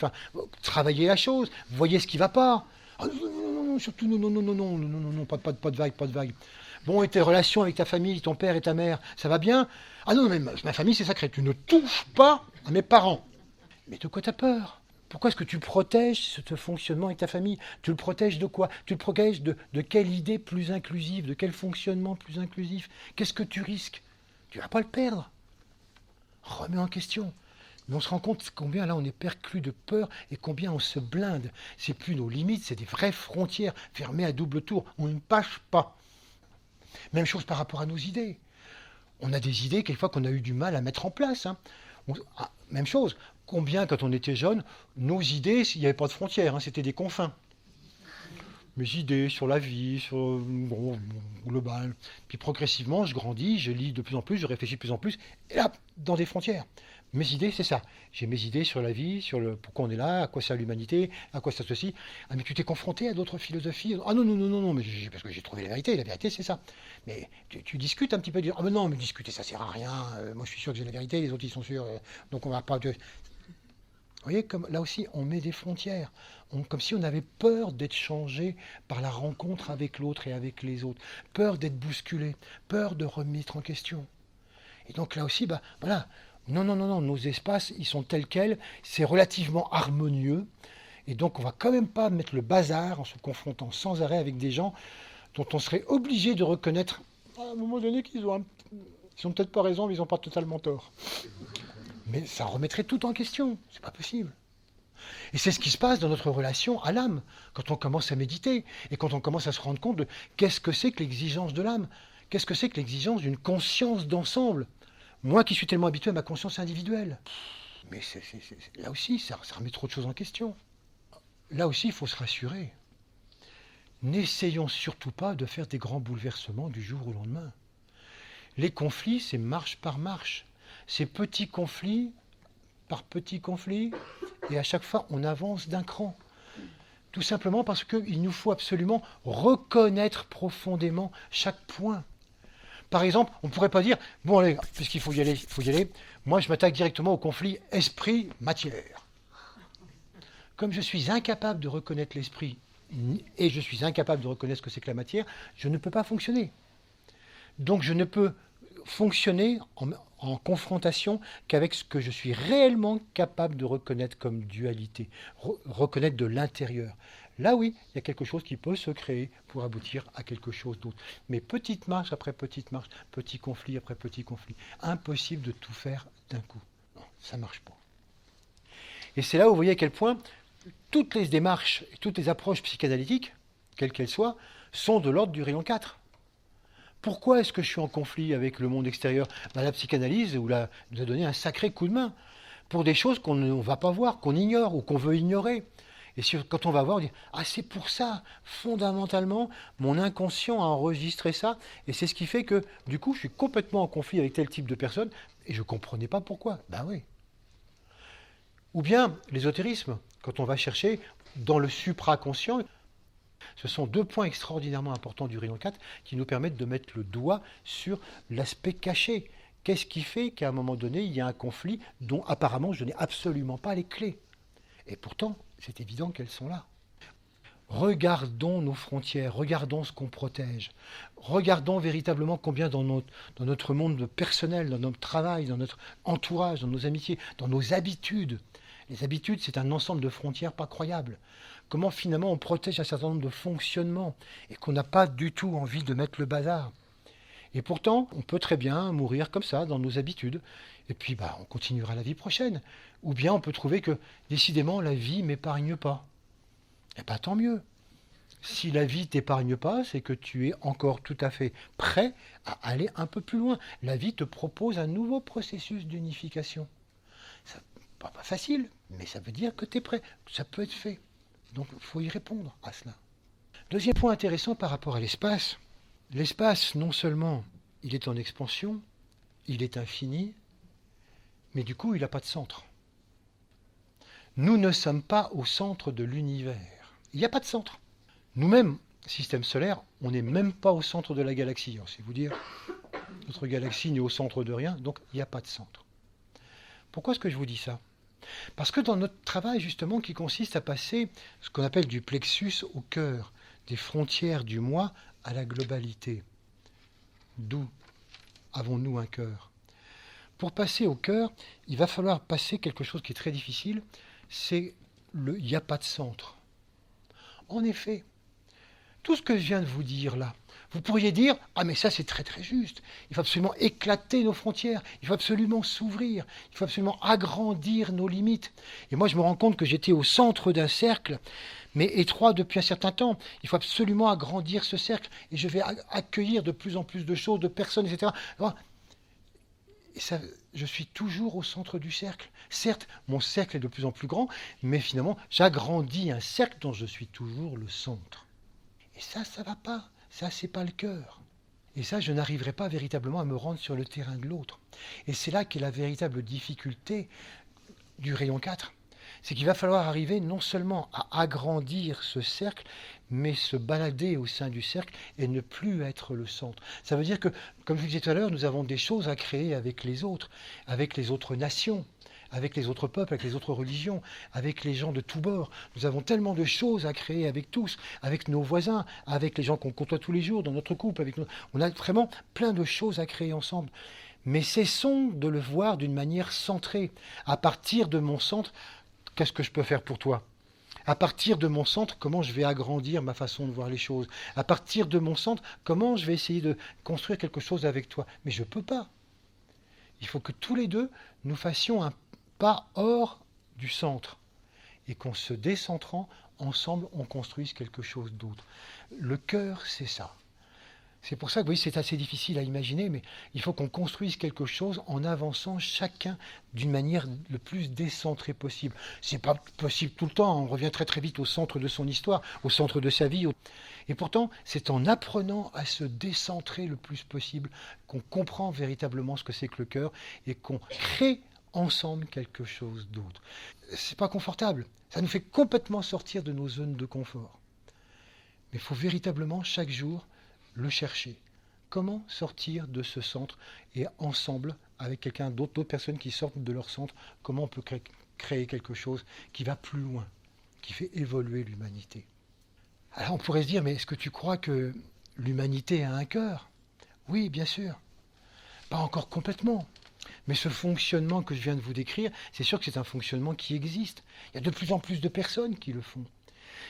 travaillez la chose, voyez ce qui va pas. Ah, non, surtout non, non, non, non, non, non, non, non, pas de vague, pas de vague. Bon, et tes relations avec ta famille, ton père et ta mère, ça va bien? Ah non, mais ma famille, c'est sacré. Tu ne touches pas à mes parents. Mais de quoi t'as peur? Pourquoi est-ce que tu protèges ce fonctionnement avec ta famille? Tu le protèges de quoi? Tu le protèges de quelle idée plus inclusive? De quel fonctionnement plus inclusif? Qu'est-ce que tu risques? Tu ne vas pas le perdre. Remets en question. Mais on se rend compte combien là on est perclus de peur et combien on se blinde. C'est plus nos limites, c'est des vraies frontières fermées à double tour. On ne passe pas. Même chose par rapport à nos idées. On a des idées quelquefois qu'on a eu du mal à mettre en place. Même chose. combien, quand on était jeune, nos idées, il n'y avait pas de frontières, hein, c'était des confins. Mes idées sur la vie, sur global. Puis progressivement, je grandis, je lis de plus en plus, je réfléchis de plus en plus, et là, dans des frontières. Mes idées, c'est ça. J'ai mes idées sur la vie, sur le pourquoi on est là, à quoi sert l'humanité, à quoi ça ceci. Ah, mais tu t'es confronté à d'autres philosophies? Ah non, non, non, non, non, mais parce que j'ai trouvé la vérité, c'est ça. Mais tu discutes un petit peu, ah mais non, mais discuter, ça sert à rien. Moi, je suis sûr que j'ai la vérité, les autres, ils sont sûrs. Donc, on va pas. Vous voyez, comme là aussi, on met des frontières. Comme si on avait peur d'être changé par la rencontre avec l'autre et avec les autres. Peur d'être bousculé, peur de remettre en question. Et donc là aussi, bah voilà. Non, non, non, non, nos espaces, ils sont tels quels, c'est relativement harmonieux. Et donc on va quand même pas mettre le bazar en se confrontant sans arrêt avec des gens dont on serait obligé de reconnaître à un moment donné qu'ils ont peut-être pas raison, mais ils n'ont pas totalement tort. Mais ça remettrait tout en question. C'est pas possible. Et c'est ce qui se passe dans notre relation à l'âme, quand on commence à méditer, et quand on commence à se rendre compte de qu'est-ce que c'est que l'exigence de l'âme, qu'est-ce que c'est que l'exigence d'une conscience d'ensemble. Moi qui suis tellement habitué à ma conscience individuelle. Mais là aussi, ça remet trop de choses en question. Là aussi, il faut se rassurer. N'essayons surtout pas de faire des grands bouleversements du jour au lendemain. Les conflits, c'est marche par marche. C'est petit conflit par petit conflit, et à chaque fois, on avance d'un cran. Tout simplement parce qu'il nous faut absolument reconnaître profondément chaque point. Par exemple, on ne pourrait pas dire, bon allez, puisqu'il faut y aller, moi je m'attaque directement au conflit esprit-matière. Comme je suis incapable de reconnaître l'esprit, et je suis incapable de reconnaître ce que c'est que la matière, je ne peux pas fonctionner. Donc je ne peux fonctionner en confrontation qu'avec ce que je suis réellement capable de reconnaître comme dualité, reconnaître de l'intérieur. Là, oui, il y a quelque chose qui peut se créer pour aboutir à quelque chose d'autre. Mais petite marche après petite marche, petit conflit après petit conflit. Impossible de tout faire d'un coup. Non, ça ne marche pas. Et c'est là où vous voyez à quel point toutes les démarches, toutes les approches psychanalytiques, quelles qu'elles soient, sont de l'ordre du rayon 4. Pourquoi est-ce que je suis en conflit avec le monde extérieur? La psychanalyse nous a donné un sacré coup de main pour des choses qu'on ne va pas voir, qu'on ignore ou qu'on veut ignorer. Et quand on va voir, on dit « Ah, c'est pour ça, fondamentalement, mon inconscient a enregistré ça, et c'est ce qui fait que, du coup, je suis complètement en conflit avec tel type de personne, et je ne comprenais pas pourquoi. » Ben oui. Ou bien l'ésotérisme, quand on va chercher dans le supraconscient, ce sont deux points extraordinairement importants du rayon 4 qui nous permettent de mettre le doigt sur l'aspect caché. Qu'est-ce qui fait qu'à un moment donné, il y a un conflit dont apparemment je n'ai absolument pas les clés? Et pourtant, c'est évident qu'elles sont là. Regardons nos frontières, regardons ce qu'on protège. Regardons véritablement combien dans notre monde personnel, dans notre travail, dans notre entourage, dans nos amitiés, dans nos habitudes. Les habitudes, c'est un ensemble de frontières pas croyables. Comment finalement on protège un certain nombre de fonctionnements et qu'on n'a pas du tout envie de mettre le bazar. Et pourtant, on peut très bien mourir comme ça, dans nos habitudes. Et puis, on continuera la vie prochaine. Ou bien on peut trouver que, décidément, la vie ne m'épargne pas. Eh bien, tant mieux. Si la vie ne t'épargne pas, c'est que tu es encore tout à fait prêt à aller un peu plus loin. La vie te propose un nouveau processus d'unification. C'est pas facile, mais ça veut dire que tu es prêt. Ça peut être fait. Donc, il faut y répondre à cela. Deuxième point intéressant par rapport à l'espace. L'espace, non seulement, il est en expansion, il est infini, mais du coup, il n'a pas de centre. Nous ne sommes pas au centre de l'univers. Il n'y a pas de centre. Nous-mêmes, système solaire, on n'est même pas au centre de la galaxie. Alors, c'est vous dire, notre galaxie n'est au centre de rien, donc il n'y a pas de centre. Pourquoi est-ce que je vous dis ça? Parce que dans notre travail, justement, qui consiste à passer ce qu'on appelle du plexus au cœur, des frontières du moi à la globalité. D'où avons-nous un cœur? Pour passer au cœur, il va falloir passer quelque chose qui est très difficile, c'est le « il n'y a pas de centre ». En effet, tout ce que je viens de vous dire là, vous pourriez dire « Ah mais ça c'est très très juste, il faut absolument éclater nos frontières, il faut absolument s'ouvrir, il faut absolument agrandir nos limites. » Et moi je me rends compte que j'étais au centre d'un cercle, mais étroit depuis un certain temps. Il faut absolument agrandir ce cercle, et je vais accueillir de plus en plus de choses, de personnes, etc. Alors, Et ça, je suis toujours au centre du cercle. Certes, mon cercle est de plus en plus grand, mais finalement, j'agrandis un cercle dont je suis toujours le centre. Et ça va pas. Ça, c'est pas le cœur. Et ça, je n'arriverai pas véritablement à me rendre sur le terrain de l'autre. Et c'est là qu'est la véritable difficulté du rayon 4. C'est qu'il va falloir arriver non seulement à agrandir ce cercle, mais se balader au sein du cercle et ne plus être le centre. Ça veut dire que, comme je vous disais tout à l'heure, nous avons des choses à créer avec les autres nations, avec les autres peuples, avec les autres religions, avec les gens de tous bords. Nous avons tellement de choses à créer avec tous, avec nos voisins, avec les gens qu'on côtoie tous les jours dans notre couple. On a vraiment plein de choses à créer ensemble. Mais cessons de le voir d'une manière centrée. À partir de mon centre, qu'est-ce que je peux faire pour toi? À partir de mon centre, comment je vais agrandir ma façon de voir les choses? À partir de mon centre, comment je vais essayer de construire quelque chose avec toi? Mais je ne peux pas. Il faut que tous les deux, nous fassions un pas hors du centre et qu'en se décentrant, ensemble, on construise quelque chose d'autre. Le cœur, c'est ça. C'est pour ça que vous voyez, c'est assez difficile à imaginer, mais il faut qu'on construise quelque chose en avançant chacun d'une manière le plus décentrée possible. C'est pas possible tout le temps, on revient très très vite au centre de son histoire, au centre de sa vie. Et pourtant, c'est en apprenant à se décentrer le plus possible qu'on comprend véritablement ce que c'est que le cœur et qu'on crée ensemble quelque chose d'autre. C'est pas confortable, ça nous fait complètement sortir de nos zones de confort. Mais il faut véritablement chaque jour le chercher. Comment sortir de ce centre et ensemble, avec quelqu'un d'autres personnes qui sortent de leur centre, comment on peut créer quelque chose qui va plus loin, qui fait évoluer l'humanité. Alors on pourrait se dire, mais est-ce que tu crois que l'humanité a un cœur? Oui, bien sûr. Pas encore complètement. Mais ce fonctionnement que je viens de vous décrire, c'est sûr que c'est un fonctionnement qui existe. Il y a de plus en plus de personnes qui le font.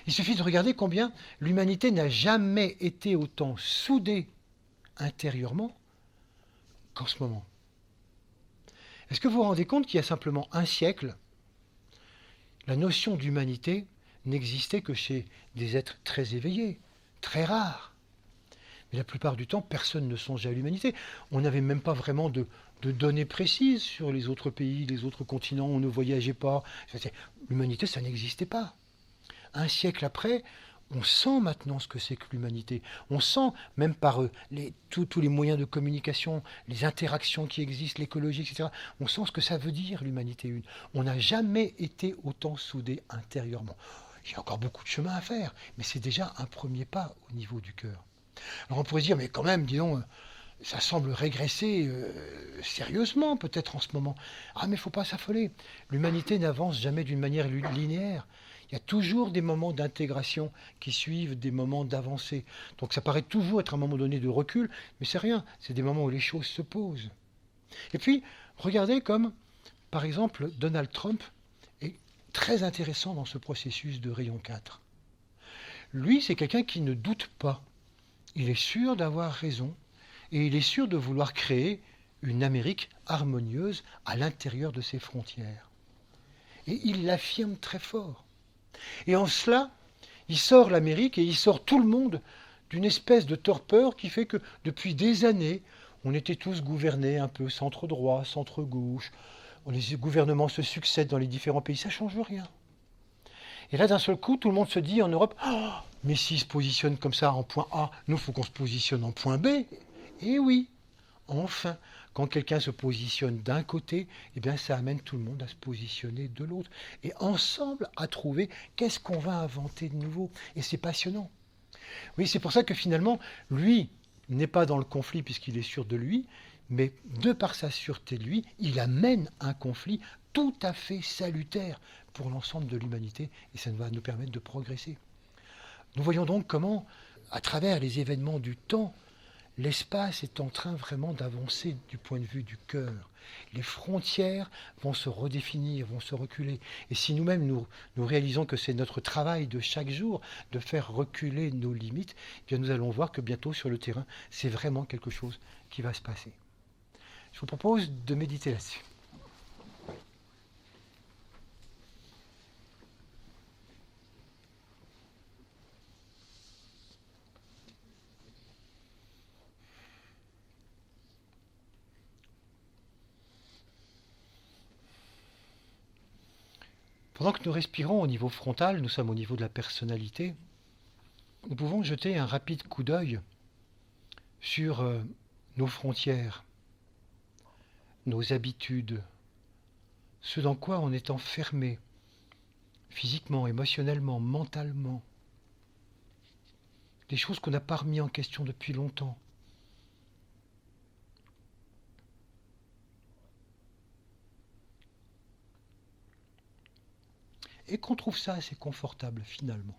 Il suffit de regarder combien l'humanité n'a jamais été autant soudée intérieurement qu'en ce moment. Est-ce que vous vous rendez compte qu'il y a simplement un siècle, la notion d'humanité n'existait que chez des êtres très éveillés, très rares. Mais la plupart du temps, personne ne songeait à l'humanité. On n'avait même pas vraiment de données précises sur les autres pays, les autres continents, on ne voyageait pas. L'humanité, ça n'existait pas. Un siècle après, on sent maintenant ce que c'est que l'humanité. On sent, même par tous les moyens de communication, les interactions qui existent, l'écologie, etc., on sent ce que ça veut dire l'humanité une. On n'a jamais été autant soudés intérieurement. Il y a encore beaucoup de chemin à faire, mais c'est déjà un premier pas au niveau du cœur. Alors on pourrait se dire, mais quand même, disons, ça semble régresser sérieusement peut-être en ce moment. Ah mais il ne faut pas s'affoler. L'humanité n'avance jamais d'une manière linéaire. Il y a toujours des moments d'intégration qui suivent des moments d'avancée. Donc ça paraît toujours être un moment donné de recul, mais c'est rien. C'est des moments où les choses se posent. Et puis, regardez comme, par exemple, Donald Trump est très intéressant dans ce processus de rayon 4. Lui, c'est quelqu'un qui ne doute pas. Il est sûr d'avoir raison et il est sûr de vouloir créer une Amérique harmonieuse à l'intérieur de ses frontières. Et il l'affirme très fort. Et en cela, il sort l'Amérique et il sort tout le monde d'une espèce de torpeur qui fait que depuis des années, on était tous gouvernés un peu centre-droit, centre-gauche. Les gouvernements se succèdent dans les différents pays, ça ne change rien. Et là, d'un seul coup, tout le monde se dit en Europe, oh, mais s'ils se positionnent comme ça en point A, nous, il faut qu'on se positionne en point B. Et oui, enfin, quand quelqu'un se positionne d'un côté, eh bien, ça amène tout le monde à se positionner de l'autre. Et ensemble, à trouver qu'est-ce qu'on va inventer de nouveau. Et c'est passionnant. Oui, c'est pour ça que finalement, lui n'est pas dans le conflit puisqu'il est sûr de lui, mais de par sa sûreté de lui, il amène un conflit tout à fait salutaire pour l'ensemble de l'humanité et ça va nous permettre de progresser. Nous voyons donc comment, à travers les événements du temps, l'espace est en train vraiment d'avancer du point de vue du cœur. Les frontières vont se redéfinir, vont se reculer. Et si nous-mêmes nous réalisons que c'est notre travail de chaque jour de faire reculer nos limites, eh bien nous allons voir que bientôt sur le terrain, c'est vraiment quelque chose qui va se passer. Je vous propose de méditer là-dessus. Pendant que nous respirons au niveau frontal, nous sommes au niveau de la personnalité, nous pouvons jeter un rapide coup d'œil sur nos frontières, nos habitudes, ce dans quoi on est enfermé, physiquement, émotionnellement, mentalement, des choses qu'on n'a pas remis en question depuis longtemps. Et qu'on trouve ça assez confortable finalement.